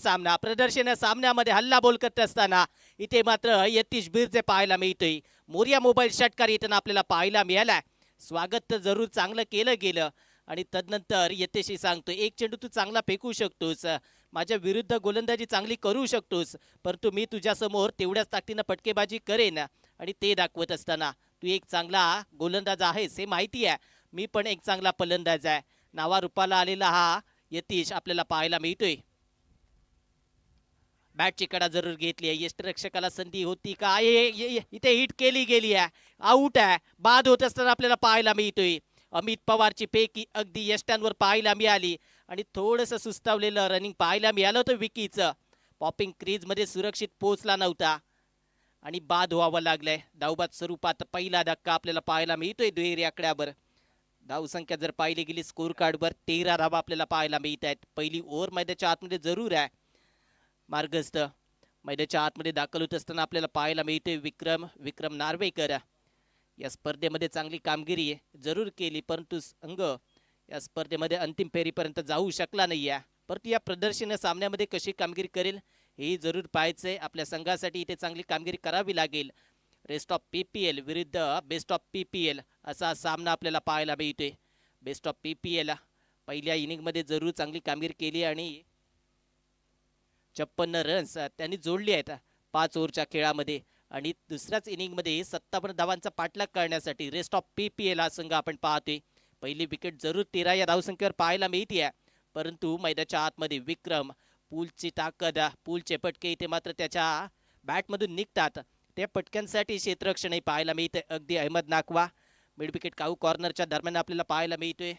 सामन्यामध्ये हल्ला बोल करत असताना इथे मात्र यतीश बिरजे पाहायला मिळतोय. मोरिया मोबाईल षटकार येताना आपल्याला पाहायला मिळालाय. स्वागत तर जरूर चांगलं केलं गेलं आणि तदनंतर यतीशही सांगतो, एक चेंडू तू चांगला फेकू शकतोस, माझ्या विरुद्ध गोलंदाजी चांगली करू शकतोस, परंतु मी तुझ्यासमोर तेवढ्याच ताकदीनं फटकेबाजी करेन. आणि ते दाखवत असताना तू एक चांगला गोलंदाज आहेस हे माहिती आहे, मी पण एक चांगला फलंदाज आहे. नावारूपाला आलेला हा यतीश आपल्याला पाहायला मिळतोय. बॅटची कडा जरूर घेतली आहे. यष्टिरक्षकाला संधी होती का, इथे हिट केली गेली आहे, आऊट आहे. बाद होत असताना आपल्याला पाहायला मिळतोय. अमित पवारची फेकी अगदी यष्ट्यांवर पाहायला मिळाली आणि थोडंसं सुस्तावलेलं रनिंग पाहायला मिळालं होतं विकीचं. पॉपिंग क्रीजमध्ये सुरक्षित पोहोचला नव्हता आणि बाद व्हावं लागलंय. धावबाद स्वरूपात पहिला धक्का आपल्याला पाहायला मिळतोय दुहेरी आकड्यावर. धावसंख्या जर पाहिली गेली स्कोर कार्डवर 13 धावा आपल्याला पाहायला मिळत आहेत. पहिली ओव्हर मैदानाच्या आतमध्ये जरूर आहे. मार्गस्थ मैदानाच्या आतमध्ये दाखल होत असताना आपल्याला पाहायला मिळतोय विक्रम नार्वेकर. या स्पर्धेमध्ये चांगली कामगिरी जरूर केली, परंतु संघ या स्पर्धेमध्ये अंतिम फेरीपर्यंत जाऊ शकला नाही आहे. परंतु या प्रदर्शन सामन्यामध्ये कशी कामगिरी करेल हे जरूर पाहायचंय. आपल्या संघासाठी इथे चांगली कामगिरी करावी लागेल. रेस्ट ऑफ PPL विरुद्ध बेस्ट ऑफ PPL असा सामना आपल्याला पाहायला मिळतोय. बेस्ट ऑफ PPL पहिल्या इनिंगमध्ये जरूर चांगली कामगिरी केली आणि 56 रन्स त्यांनी जोडली आहेत 5 ओव्हरच्या खेळामध्ये. आणि दुसऱ्याच इनिंगमध्ये 57 धावांचा पाठलाग करण्यासाठी रेस्ट ऑफ PPL हा संघ आपण पाहतोय. पहिली विकेट जरूर 13 या धावसंख्येवर पाहायला मिळते, परंतु मैदानाच्या आतमध्ये विक्रम पूलची ताकद, पूलचे फटके इथे मात्र त्याच्या बॅटमधून निघतात. त्या पटक्यांसाठी क्षेत्ररक्षणही पाहायला मिळते. अगदी अहमद नाकवा मिड विकेट काऊ कॉर्नरच्या दरम्यान आपल्याला पाहायला मिळतोय.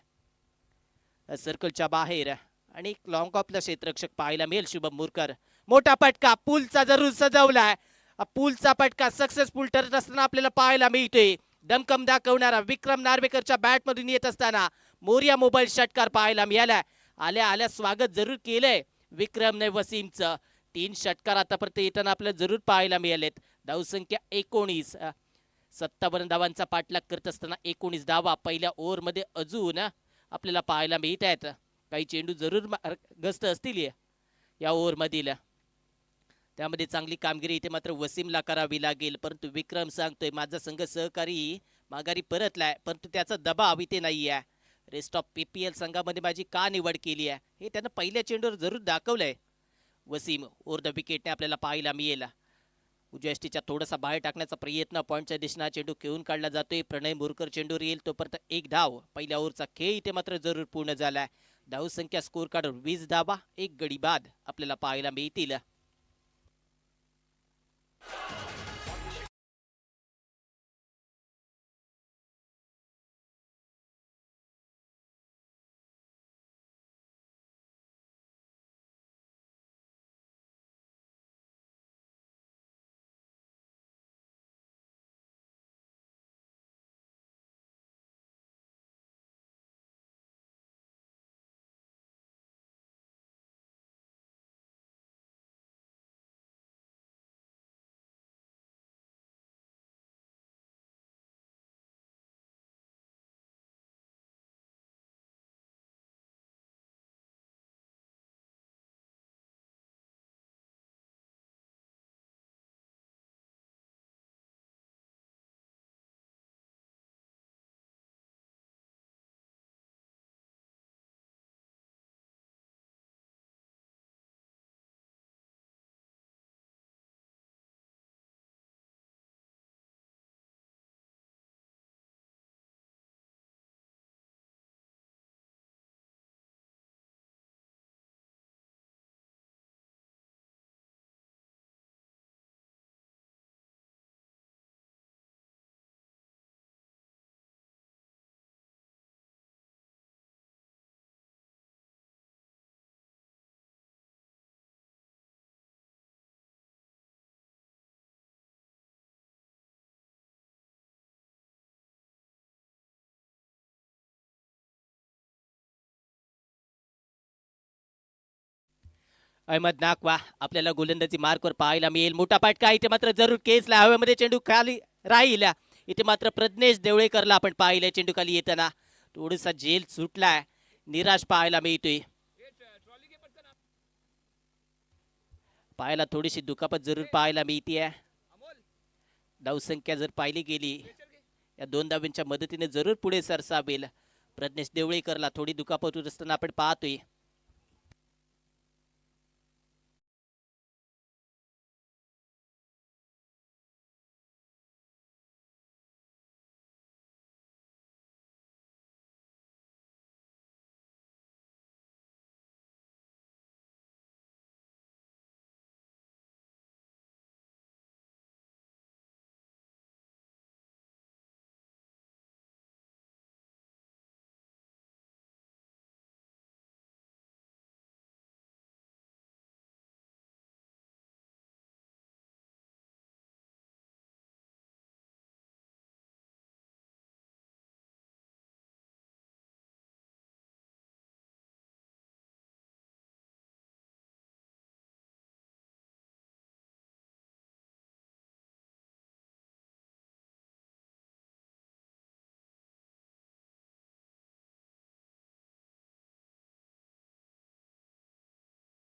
सर्कलच्या बाहेर आणि लॉंग ऑफला क्षेत्ररक्षक पाहायला मिळेल शुभम मुरकर. मोठा फटका पूलचा जरूर सजवलाय. पूलचा फटका सक्सेसफुल ठरत असताना आपल्याला पाहायला मिळतोय. दमकम दाखवणारा विक्रम नार्वेकरच्या बॅटमधून येत असताना मोरिया मोबाईल षटकार पाहायला मिळाला. आल्या स्वागत जरूर केलंय विक्रमने वसीमचं. 3 षटकार आतापर्यंत येताना आपल्याला जरूर पाहायला मिळालेत. धावसंख्या 19, 57 धावांचा पाठलाग करत असताना 19 धावा पहिल्या ओव्हरमध्ये अजून आपल्याला पाहायला मिळत आहेत. काही चेंडू जरूर गस्त असतील या ओव्हरमधील, त्यामध्ये चांगली कामगिरी इथे मात्र वसीमला करावी लागेल. परंतु विक्रम सांगतोय माझा संघ सहकारी माघारी परतलाय, परंतु त्याचा दबाव इथे नाही आहे. रेस्ट ऑफ PPL संघामध्ये माझी का निवड केली आहे हे त्यानं पहिल्या चेंडूवर जरूर दाखवलंय. वसीम ओव्हर द विकेटने आपल्याला पाहायला मिळेल. उजव्या यष्टीच्या थोडासा बाहेर टाकण्याचा प्रयत्न, पॉईंटच्या दिशेने चेंडू खेळून काढला जातोय. प्रणय मुरकर चेंडूवर येईल तोपर्यंत 1 धाव. पहिल्या ओव्हरचा खेळ इथे मात्र जरूर पूर्ण झालाय. धावसंख्या स्कोर कार्डवर 20 धावा, 1 गडी बाद आपल्याला पाहायला मिळतील. अहमद नाकवा आपल्याला गोलंदाजी मार्कवर पाहायला मिळेल. मोठा फटका इथे मात्र जरूर केसला, हवेमध्ये चेंडू खाली राहील. इथे मात्र प्रज्ञेश देवळेकरला आपण पाहिलं चेंडू खाली येताना थोडासा झेल सुटलाय, निराश पाहायला मिळतोय. पायाला थोडीशी दुखापत जरूर पाहायला मिळते. धावसंख्या जर पाहिली गेली या 2 धावांच्या मदतीने जरूर पुढे सरसावेल. प्रज्ञेश देवळेकरला थोडी दुखापत होत असताना आपण पाहतोय.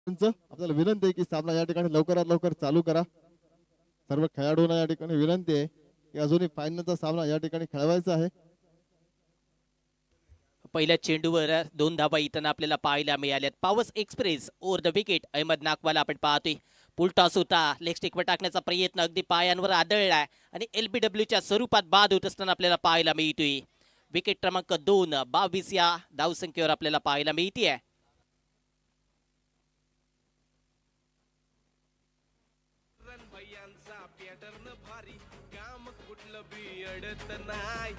आपल्याला विनंती आहे की सामना या ठिकाणी लवकरात लवकर चालू करा. सर्व खेळाडूंना या ठिकाणी विनंती आहे की अजूनही फायनलचा सामना या ठिकाणी खेळवायचा आहे. पहिल्या चेंडूवर 2 धावा इथं आपल्याला पाहायला मिळाल्यात. Pawas express over the wicket. Ahmad Nakwala आपण पाहतोय. पुल टॉस होता, लेग स्टिकवर टाकण्याचा प्रयत्न अगदी पायांवर आदळलाय आणि LBWच्या स्वरूपात बाद होत असताना आपल्याला पाहायला मिळतोय. विकेट क्रमांक 2 22 या धावसंख्येवर आपल्याला पाहायला मिळतीये. पॅटर्न भारी काम कुठलं बी अडत नाही.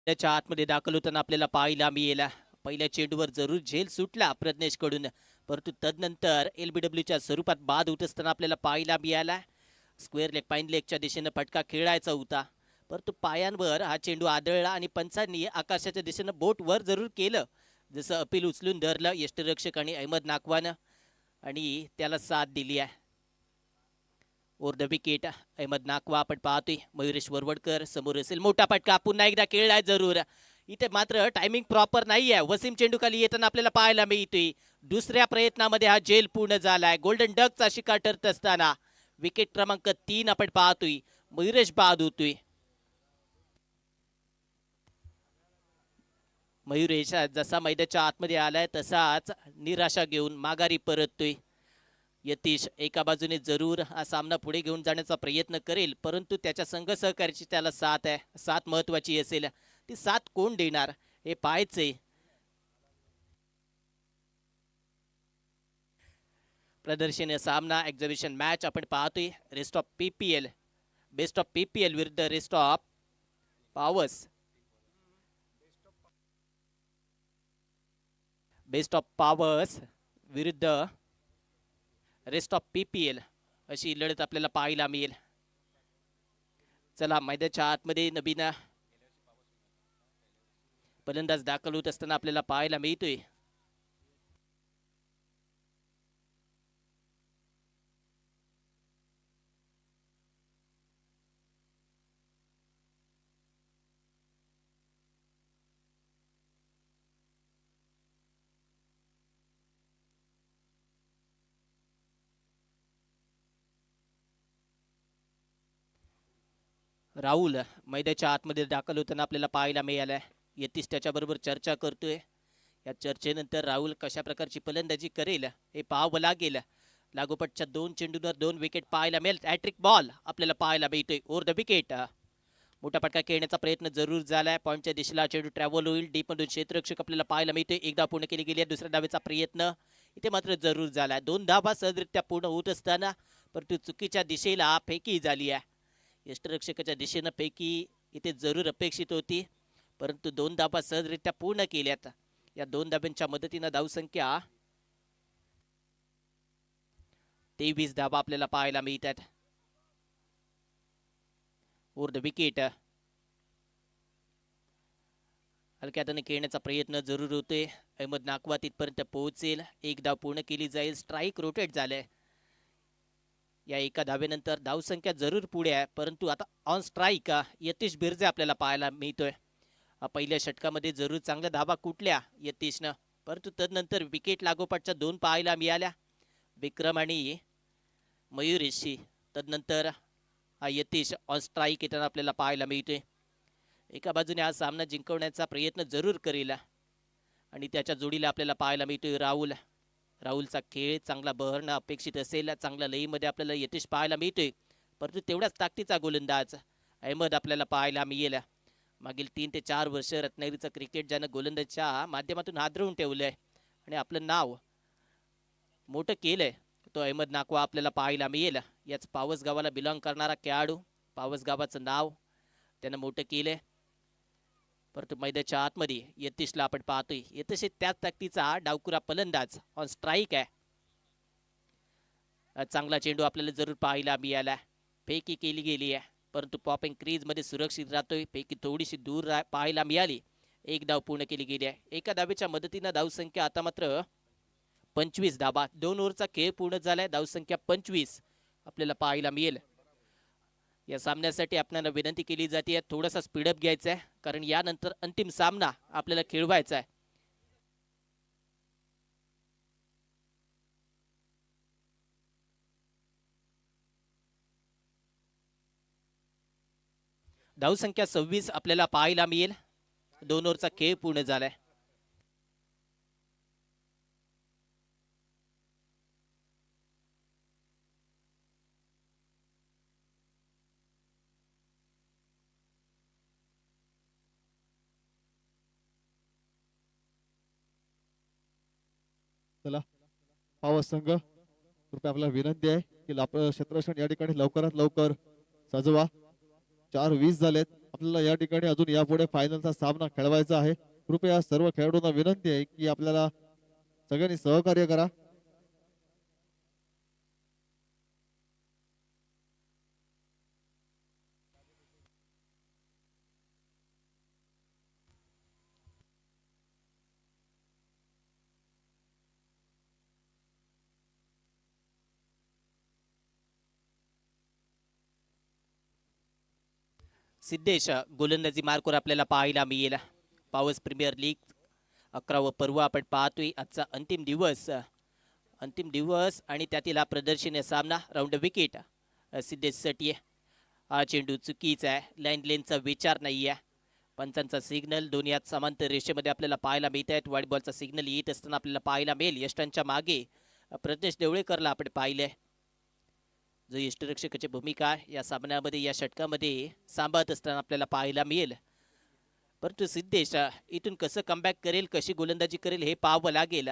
त्याच्या आतमध्ये दाखल होताना आपल्याला पाहायला मिळेल. पहिल्या चेंडूवर जरूर झेल सुटला प्रज्ञेश कडून, परंतु तदनंतर LBWच्या स्वरूपात बाद होत असताना आपल्याला पाहायला मिळाला. स्क्वेअर लेग पाईन लेगच्या दिशेनं फटका खेळायचा होता, परंतु पायांवर हा चेंडू आदळला आणि पंचांनी आकाशाच्या दिशेनं बोट वर जरूर केलं. जसं अपील उचलून धरलं यष्टिरक्षक आणि अहमद नाकवानं आणि त्याला साथ दिली आहे. ओव्हर द विकेट अहमद नाकवा आपण पाहतोय. मयुरेश वरवडकर समोर असेल. मोठा फटका पुन्हा एकदा खेळलाय जरूर. इथे मात्र टायमिंग प्रॉपर नाही आहे. वसीम चेंडू खाली येताना आपल्याला पाहायला मिळतोय. दुसऱ्या प्रयत्नामध्ये हा झेल पूर्ण झालाय. गोल्डन डकचा शिकार ठरत असताना विकेट क्रमांक 3 आपण पाहतोय. मयुरेश बाद होतोय. मयुरेश जसा मैदानाच्या आतमध्ये आलाय तसाच निराशा घेऊन माघारी परततोय. यतीश एका बाजूने जरूर हा सामना पुढे घेऊन जाण्याचा प्रयत्न करेल, परंतु त्याच्या संघ सहकार्याची त्याला साथ आहे. साथ महत्वाची असेल, ती साथ कोण देणार हे पाहायचे. प्रदर्शनीय सामना एक्झिबिशन मॅच आपण पाहतोय. Rest of PPL, best of PPL विरुद्ध rest of powers. Best of powers विरुद्ध रेस्ट ऑफ PPL अशी लढत आपल्याला पाहायला मिळेल. चला मैदानाच्या आतमध्ये नवीन फलंदाज दाखल होत असताना आपल्याला पाहायला मिळतोय. राहुल मैदानाच्या आतमध्ये दाखल होताना आपल्याला पाहायला मिळालाय. यतीश त्याच्याबरोबर चर्चा करतोय. या चर्चेनंतर राहुल कशा प्रकारची फलंदाजी करेल हे पाहावं लागेल. लागोपाठच्या 2 चेंडूंवर 2 विकेट पाहायला मिळेल. हॅट्रिक बॉल आपल्याला पाहायला मिळतोय. Over the wicket. मोठा फटका खेळण्याचा प्रयत्न जरूर झालाय. पॉईंटच्या दिशेला चेंडू ट्रॅव्हल होईल. डीप मधून क्षेत्ररक्षक आपल्याला पाहायला मिळतोय. एकदा पूर्ण केली गेली आहे. दुसऱ्या डावेचा प्रयत्न इथे मात्र जरूर झाला. 2 धावा सहजरित्या पूर्ण होत असताना परंतु चुकीच्या दिशेला फेकी झाली आहे. यष्टरक्षकाच्या दिशेनं फेकी इथे जरूर अपेक्षित होती, परंतु 2 धावा सहजरित्या पूर्ण केल्यात. या 2 धाब्यांच्या मदतीनं धावसंख्या 23 धावा आपल्याला पाहायला मिळतात. ओव्हर द विकेट हलक्या हाताने खेळण्याचा प्रयत्न जरूर होतोय. अहमद नाकवा तिथपर्यंत पोहोचेल. 1 धाव पूर्ण केली जाईल. स्ट्राईक रोटेट झालंय. या एका धावेनंतर धावसंख्या जरूर पुढे आहे, परंतु आता ऑन स्ट्राईक यतीश बिर्जे आपल्याला पाहायला मिळतोय. पहिल्या षटकामध्ये जरूर चांगल्या धावा कुठल्या यतीशनं, परंतु तदनंतर विकेट लागोपाठच्या 2 पाहायला मिळाल्या, विक्रम आणि मयुरेशशी. तदनंतर यतीश ऑन स्ट्राईक येताना आपल्याला पाहायला मिळतोय. एका बाजूने हा सामना जिंकवण्याचा प्रयत्न जरूर करेल आणि त्याच्या जोडीला आपल्याला पाहायला मिळतोय राहुल. राहुलचा खेळ चांगला बहरणं अपेक्षित असेल. चांगल्या लईमध्ये आपल्याला यतीश पाहायला मिळतोय, परंतु तेवढाच ताकदीचा गोलंदाज अहमद आपल्याला पाहायला मिळेल. मागील 3 ते 4 वर्ष रत्नागिरीचं क्रिकेट ज्यानं गोलंदाजच्या माध्यमातून हादरवून ठेवलंय आणि आपलं नाव मोठं केलंय, तो अहमद नाकवा आपल्याला पाहायला मिळेल. याच पावस गावाला बिलॉंग करणारा खेळाडू, पावस गावाचं नाव त्यानं मोठं केलंय. परंतु मैदानाच्या आतमध्ये यतीशला आपण पाहतोय. यतीश त्याच ताकदीचा डावकुरा फलंदाज ऑन स्ट्राईक आहे. चांगला चेंडू आपल्याला जरूर पाहायला मिळाला. फेकी केली गेली आहे, परंतु पॉपिंग क्रीज मध्ये सुरक्षित राहतोय. पैकी थोडीशी दूर पाहायला मिळाली. 1 धाव पूर्ण केली गेली आहे. एका धावेच्या मदतीनं धावसंख्या आता मात्र 25 धावा. 2 ओव्हरचा खेळ पूर्ण झालाय. धावसंख्या 25 आपल्याला पाहायला मिळेल. या सामन्यासाठी आपल्याला विनंती केली जाते थोडासा स्पीडअप घ्यायचा आहे, कारण यानंतर अंतिम सामना आपल्याला खेळवायचा आहे. धावसंख्या 26 आपल्याला पाहायला मिळेल. 2 ओव्हरचा खेळ पूर्ण झालाय. चला पावस संघ, कृपया आपल्याला विनंती आहे की आपलं क्षेत्ररक्षण या ठिकाणी लवकरात लवकर सजवा. 4:20 झालेत. आपल्याला या ठिकाणी अजून यापुढे फायनलचा सामना खेळवायचा आहे. कृपया सर्व खेळाडूंना विनंती आहे की आपल्याला सगळ्यांनी सहकार्य करा. सिद्धेश गोलंदाजी मार्कवर आपल्याला पाहायला मिळेल. पावस प्रीमियर लीग 11वं पर्व आपण पाहतोय. आजचा अंतिम दिवस आणि त्यातील हा प्रदर्शनीय सामना. राऊंड विकेट सिद्धेशसाठी. हा चेंडू चुकीचा आहे. लाईन लेनचा विचार नाही आहे. पंचांचा सिग्नल दोन्ही हात समांतर रेषेमध्ये आपल्याला पाहायला मिळत आहेत. वाईट बॉलचा सिग्नल येत असताना आपल्याला पाहायला मिळेल. यष्टांच्या मागे प्रज्ञेश देवळेकरला आपण पाहिलंय, जो यष्टरक्षकाची भूमिका या सामन्यामध्ये या षटकामध्ये सांभाळत असताना आपल्याला पाहायला मिळेल. परंतु सिद्धेश इथून कसं कमबॅक करेल, कशी गोलंदाजी करेल हे पाहावं लागेल.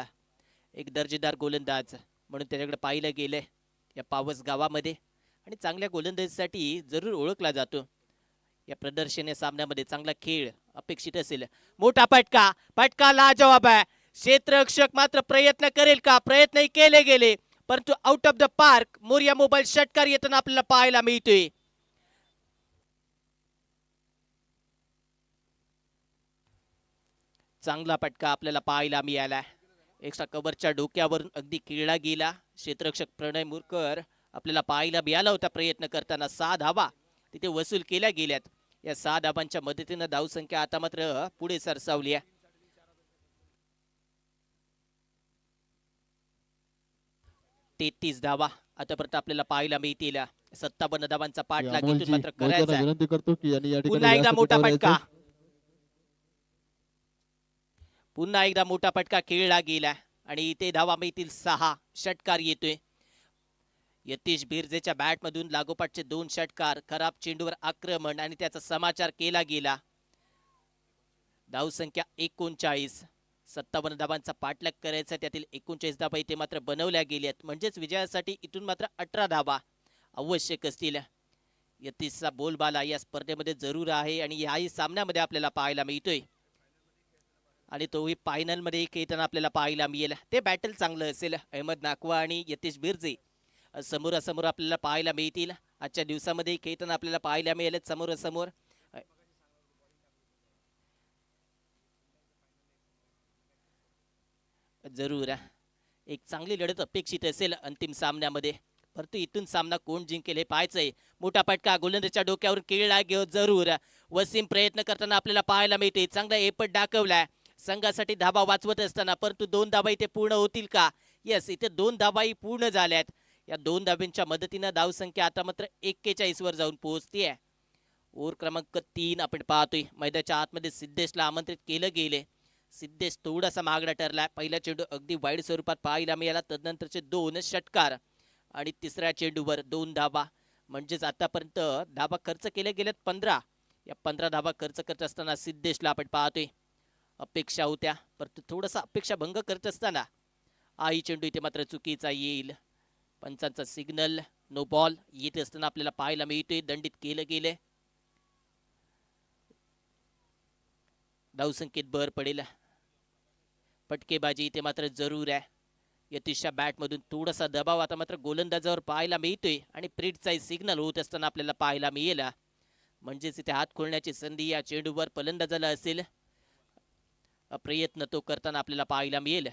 एक दर्जेदार गोलंदाज म्हणून त्याच्याकडे पाहिलं गेलंय या पावस गावामध्ये आणि चांगल्या गोलंदाजीसाठी जरूर ओळखला जातो. या प्रदर्शनीय सामन्यामध्ये चांगला खेळ अपेक्षित असेल. मोठा फटका लाजवाब आहे. क्षेत्ररक्षक मात्र प्रयत्न करेल का? प्रयत्नही केले गेले, परंतु आउट ऑफ द पार्क. मोरिया मोबाईल षटकार येताना आपल्याला पाहायला मिळतोय. चांगला फटका आपल्याला पाहायला मिळाला. एक्स्ट्रा कव्हरच्या डोक्यावरून अगदी खेळला गेला. क्षेत्ररक्षक प्रणय मुरकर आपल्याला पाहायला मिळाला होता प्रयत्न करताना. 6 धावा तिथे वसूल केल्या गेल्यात. या 6 धावांच्या मदतीनं धावसंख्या आता मात्र पुढे सरसावली आहे. 33 धावा आतापर्यंत आपल्याला पाहायला मिळतील. 57 धावांचा पाठलाग इथून मात्र करायचा आहे. विनंती करतो की यांनी या ठिकाणी पुन्हा एकदा मोठा व्यासपीठावर फटका. यायचं. पुन्हा एकदा मोठा फटका खेळला गेला आणि इथे धावा मिळतील 6. षटकार येतोय. यतीश बिर्जेच्या बॅट मधून लागोपाठचे 2 षटकार. खराब चेंडूवर आक्रमण आणि त्याचा समाचार केला गेला. धावसंख्या 39. 57 धाबांचा पाठलाग करायचा, त्यातील 39 धाबा इथे मात्र बनवल्या गेल्यात, म्हणजेच विजयासाठी इथून मात्र 18 धाबा आवश्यक असतील. यतीशचा बोलबाला या स्पर्धेमध्ये जरूर आहे आणि याही सामन्यामध्ये आपल्याला पाहायला मिळतोय आणि तोही फायनल मध्ये खेळताना आपल्याला पाहायला मिळेल. ते बॅटल चांगलं असेल. अहमद नाकवा आणि यतीश बिर्जे समोरासमोर आपल्याला पाहायला मिळतील. आजच्या दिवसामध्ये खेळताना आपल्याला पाहायला मिळेल समोरासमोर. जरूर एक चांगली लढत अपेक्षित असेल अंतिम सामन्यामध्ये, परंतु इथून सामना कोण जिंकेल हे पाहायचंय. मोठा पटका गोलंदाजच्या डोक्यावर केळला घेऊ जरूर. वसीम प्रयत्न करताना आपल्याला पाहायला मिळते. चांगला एपट दाखवलाय संघासाठी धाबा वाचवत असताना, परंतु 2 धाबा इथे पूर्ण होतील का? यस, इथे 2 धाबाही पूर्ण झाल्यात. या 2 धाब्यांच्या मदतीनं धावसंख्या आता मात्र 41 वर जाऊन पोहोचतीये. ओव्हर क्रमांक 3 आपण पाहतोय. मैदानाच्या आतमध्ये सिद्धेशला आमंत्रित केलं गेले. सिद्धेश थोडासा मागणा ठरला. पहिला चेंडू अगदी वाईड स्वरूपात पाहायला मिळाला, तदनंतरचे 2 षटकार आणि तिसऱ्या चेंडूवर 2 धाबा, म्हणजेच आतापर्यंत धाबा खर्च केले गेलेत 15. या 15 धाबा खर्च करत असताना सिद्धेशला आपण पाहतोय अपेक्षा होत्या, परंतु थोडासा अपेक्षा भंग करत असताना आई चेंडू इथे मात्र चुकीचा येईल. पंचांचा सिग्नल नो बॉल येत असताना आपल्याला पाहायला मिळतोय. दंडित केलं गेले. धावसंख्येत भर पडेल. फटकेबाजी इथे मात्र जरूर आहे. यतीशच्या बॅट मधून थोडासा दबाव आता मात्र गोलंदाजावर पाहायला मिळतोय आणि प्रिटचा सिग्नल होत असताना आपल्याला पाहायला मिळेल, म्हणजेच इथे हात खोलण्याची संधी या चेंडूवर फलंदाजाला असेल. प्रयत्न तो करताना आपल्याला पाहायला मिळेल.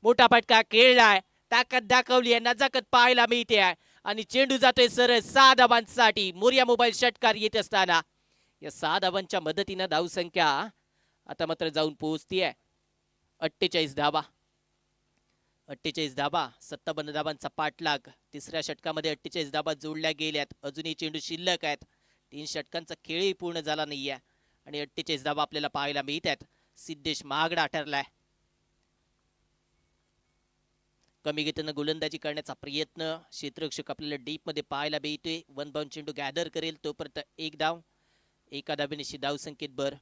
मोठा फटका खेळलाय, ताकद दाखवली आहे, नजाकत पाहायला मिळते आहे आणि चेंडू जातोय सरळ 6 धाबांसाठी. मोरिया मोबाईल षटकार येत असताना या 6 धाबांच्या मदतीनं धावसंख्या आता मात्र जाऊन पोहोचतीये 48 धाबा. 48 धाबा, 57 धाबांचा पाठलाग. तिसऱ्या षटकामध्ये 48 धाबा जोडल्या गेल्यात. अजूनही चेंडू शिल्लक आहेत. 3 षटकांचा खेळही पूर्ण झाला नाहीये आणि 48 धाबा आपल्याला पाहायला मिळतात. सिद्धेश महागडा ठरलाय. कमी गतीनं गोलंदाजी करण्याचा प्रयत्न क्षेत्ररक्षक आपल्याला डीप मध्ये पाहायला मिळतोय. 1 बाउंड चेंडू गॅदर करेल तोपर्यंत 1 धाव. एका धाबेनिशी धावसंख्येत भर.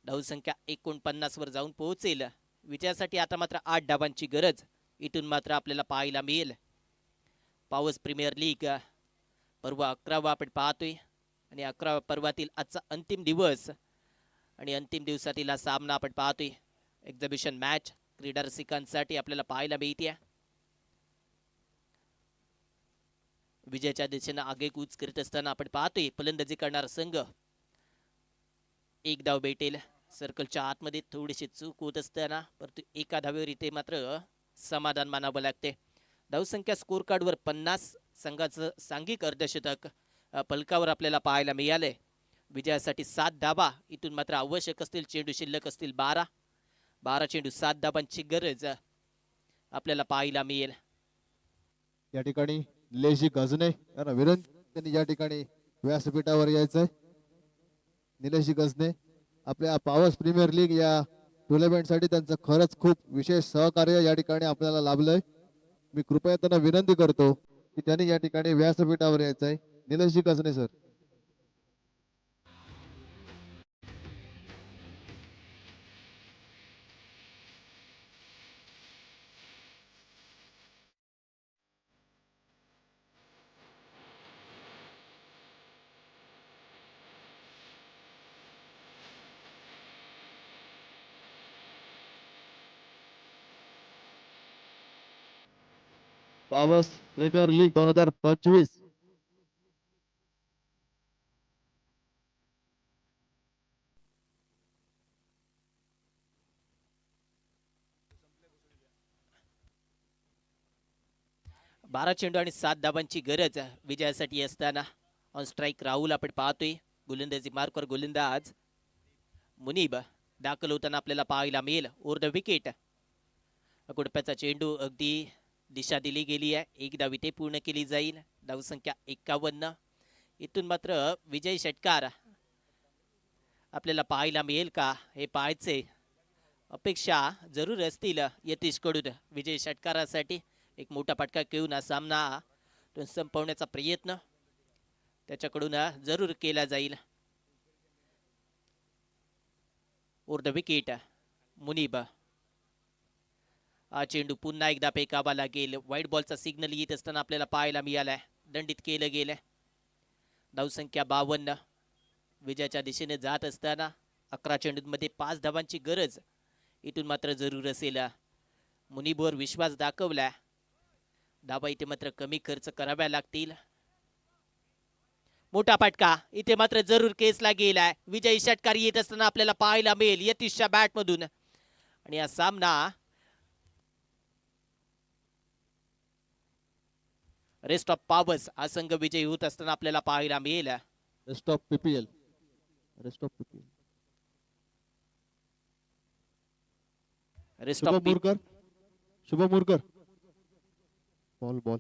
धावसंख्या 49 वर जाऊन पोहोचेल. विजयासाठी आता मात्र 8 धाबांची गरज इथून मात्र आपल्याला पाहायला मिळेल. पावस प्रीमियर लीग पर्व 11वा आपण पाहतोय आणि 11व्या पर्वातील आजचा अंतिम दिवस आणि अंतिम दिवसातील हा सामना आपण पाहतोय. एक्झिबिशन मॅच क्रीडा रसिकांसाठी आपल्याला पाहायला मिळते. विजयाच्या दिशेनं आगेकूच करत असताना आपण पाहतोय फलंदाजी करणारा संघ 1 धाव भेटेल. सर्कलच्या आतमध्ये थोडीशी चूक होत असताना परंतु एका धावेवर इथे मात्र समाधान मानावं लागते. धावसंख्या स्कोर कार्डवर 50. संघाचं सांघिक अर्धशतक फलकावर आपल्याला पाहायला मिळाले. विजयासाठी 7 धाबा इथून मात्र आवश्यक असतील. चेंडू शिल्लक असतील 12 चेंडू 7 धाबांची गरज आपल्याला पाहायला मिळेल. या ठिकाणी निलेशजी गजने यांना विनंती, त्यांनी या ठिकाणी व्यासपीठावर यायचंय. निलेशजी गजने आपल्या पावस प्रीमियर लीग या टुर्नामेंट साठी त्यांचं खरंच खूप विशेष सहकार्य या ठिकाणी आपल्याला लाभलंय. मी कृपया त्यांना विनंती करतो की त्यांनी या ठिकाणी व्यासपीठावर यायचंय. निलेशजी गजने सर. पावस प्रीमियर लीग 2025 12 चेंडू आणि 7 धाबांची गरज विजयासाठी असताना ऑन स्ट्राईक राहुल आपण पाहतोय. गोलंदाजी मार्कवर गोलंदाज मुनीब दाखल होताना आपल्याला पाहायला मिळेल. ओव्हर द विकेट कुडप्याचा चेंडू अगदी दिशा दिली गेली आहे. 1 धाव इथे पूर्ण केली जाईल. धावसंख्या 51. इथून मात्र विजयी षटकार आपल्याला पाहायला मिळेल का हे पाहायचे. अपेक्षा जरूर असतील यतीश कडून विजयी षटकारासाठी. एक मोठा फटका घेऊन हा सामना संपवण्याचा प्रयत्न त्याच्याकडून जरूर केला जाईल. ओव्हर द विकेट मुनीब हा चेंडू पुन्हा एकदा फेकावा लागेल. व्हाईट बॉलचा सिग्नल येत असताना आपल्याला पाहायला मिळालाय. दंडित केलं गेलंय. धावसंख्या 52. विजयाच्या दिशेने जात असताना 11 चेंडूंमध्ये 5 धावांची गरज इथून मात्र जरूर असेल. मुनीबवर विश्वास दाखवला. धावा इथे मात्र कमी खर्च कराव्या लागतील. मोठा फटका इथे मात्र जरूर केसला गेलाय. विजयी षटकार येत असताना आपल्याला पाहायला मिळेल यतीशच्या बॅट मधून. आणि हा सामना रेस्ट ऑफ पॉवर्स हा संघ विजयी होत असताना आपल्याला पाहायला मिळेल. Rest of PPL. Rest of PPL. Rest Shubham of Murkar. Shubham Murkar. Ball ball.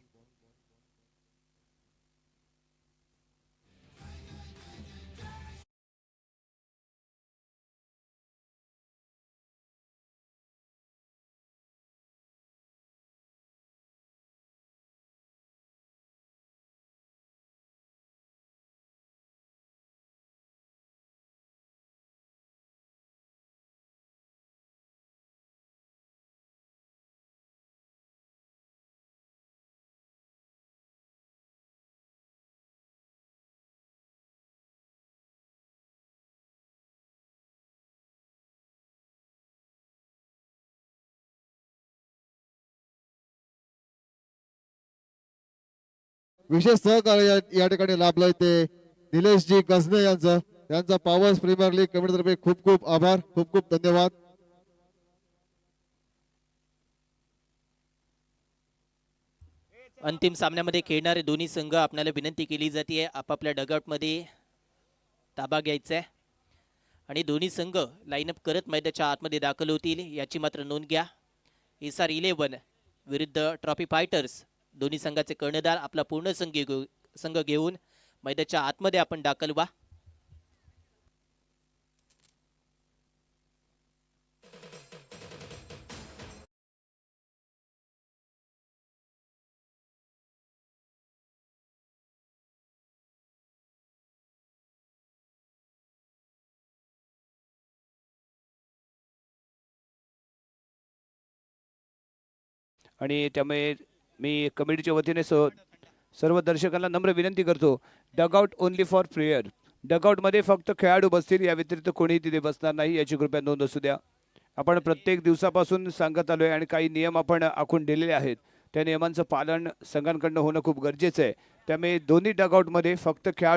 विशेष सहकार्य या ठिकाणी लाभलंय ते निलेशजी गजने यांचं. त्यांचा पॉवर्स प्रीमियर लीग कमिटीतर्फे खूप खूप आभार. खूप खूप धन्यवाद. अंतिम सामन्यामध्ये खेळणारे दोन्ही संघ आपल्याला विनंती केली जाते आपापल्या डगआउटमध्ये ताबा घ्यायचा आहे. आणि दोन्ही संघ लाईनअप करत मैदानाच्या आतमध्ये दाखल होतील याची मात्र नोंद घ्या. SR11 विरुद्ध ट्रॉफी फायटर्स दोन्ही संघाचे कर्णधार आपला पूर्ण संघ घेऊन मैदानाच्या आतमध्ये आपण दाखल व्हा. आणि त्यामुळे मी कमिटीच्या वतीने सर्व दर्शकांना नम्र विनंती करतो, डगआउट ओनली फॉर प्लेयर. डगआउटमध्ये फक्त खेळाडू बसतील, या व्यतिरिक्त कोणीही तिथे बसणार नाही याची कृपया नोंद असू द्या. आपण प्रत्येक दिवसापासून सांगत आलोय आणि काही नियम आपण आखून दिलेले आहेत. त्या नियमांचं पालन संघांकडनं होणं खूप गरजेचं आहे. त्यामुळे दोन्ही डगआउटमध्ये फक्त खेळाडू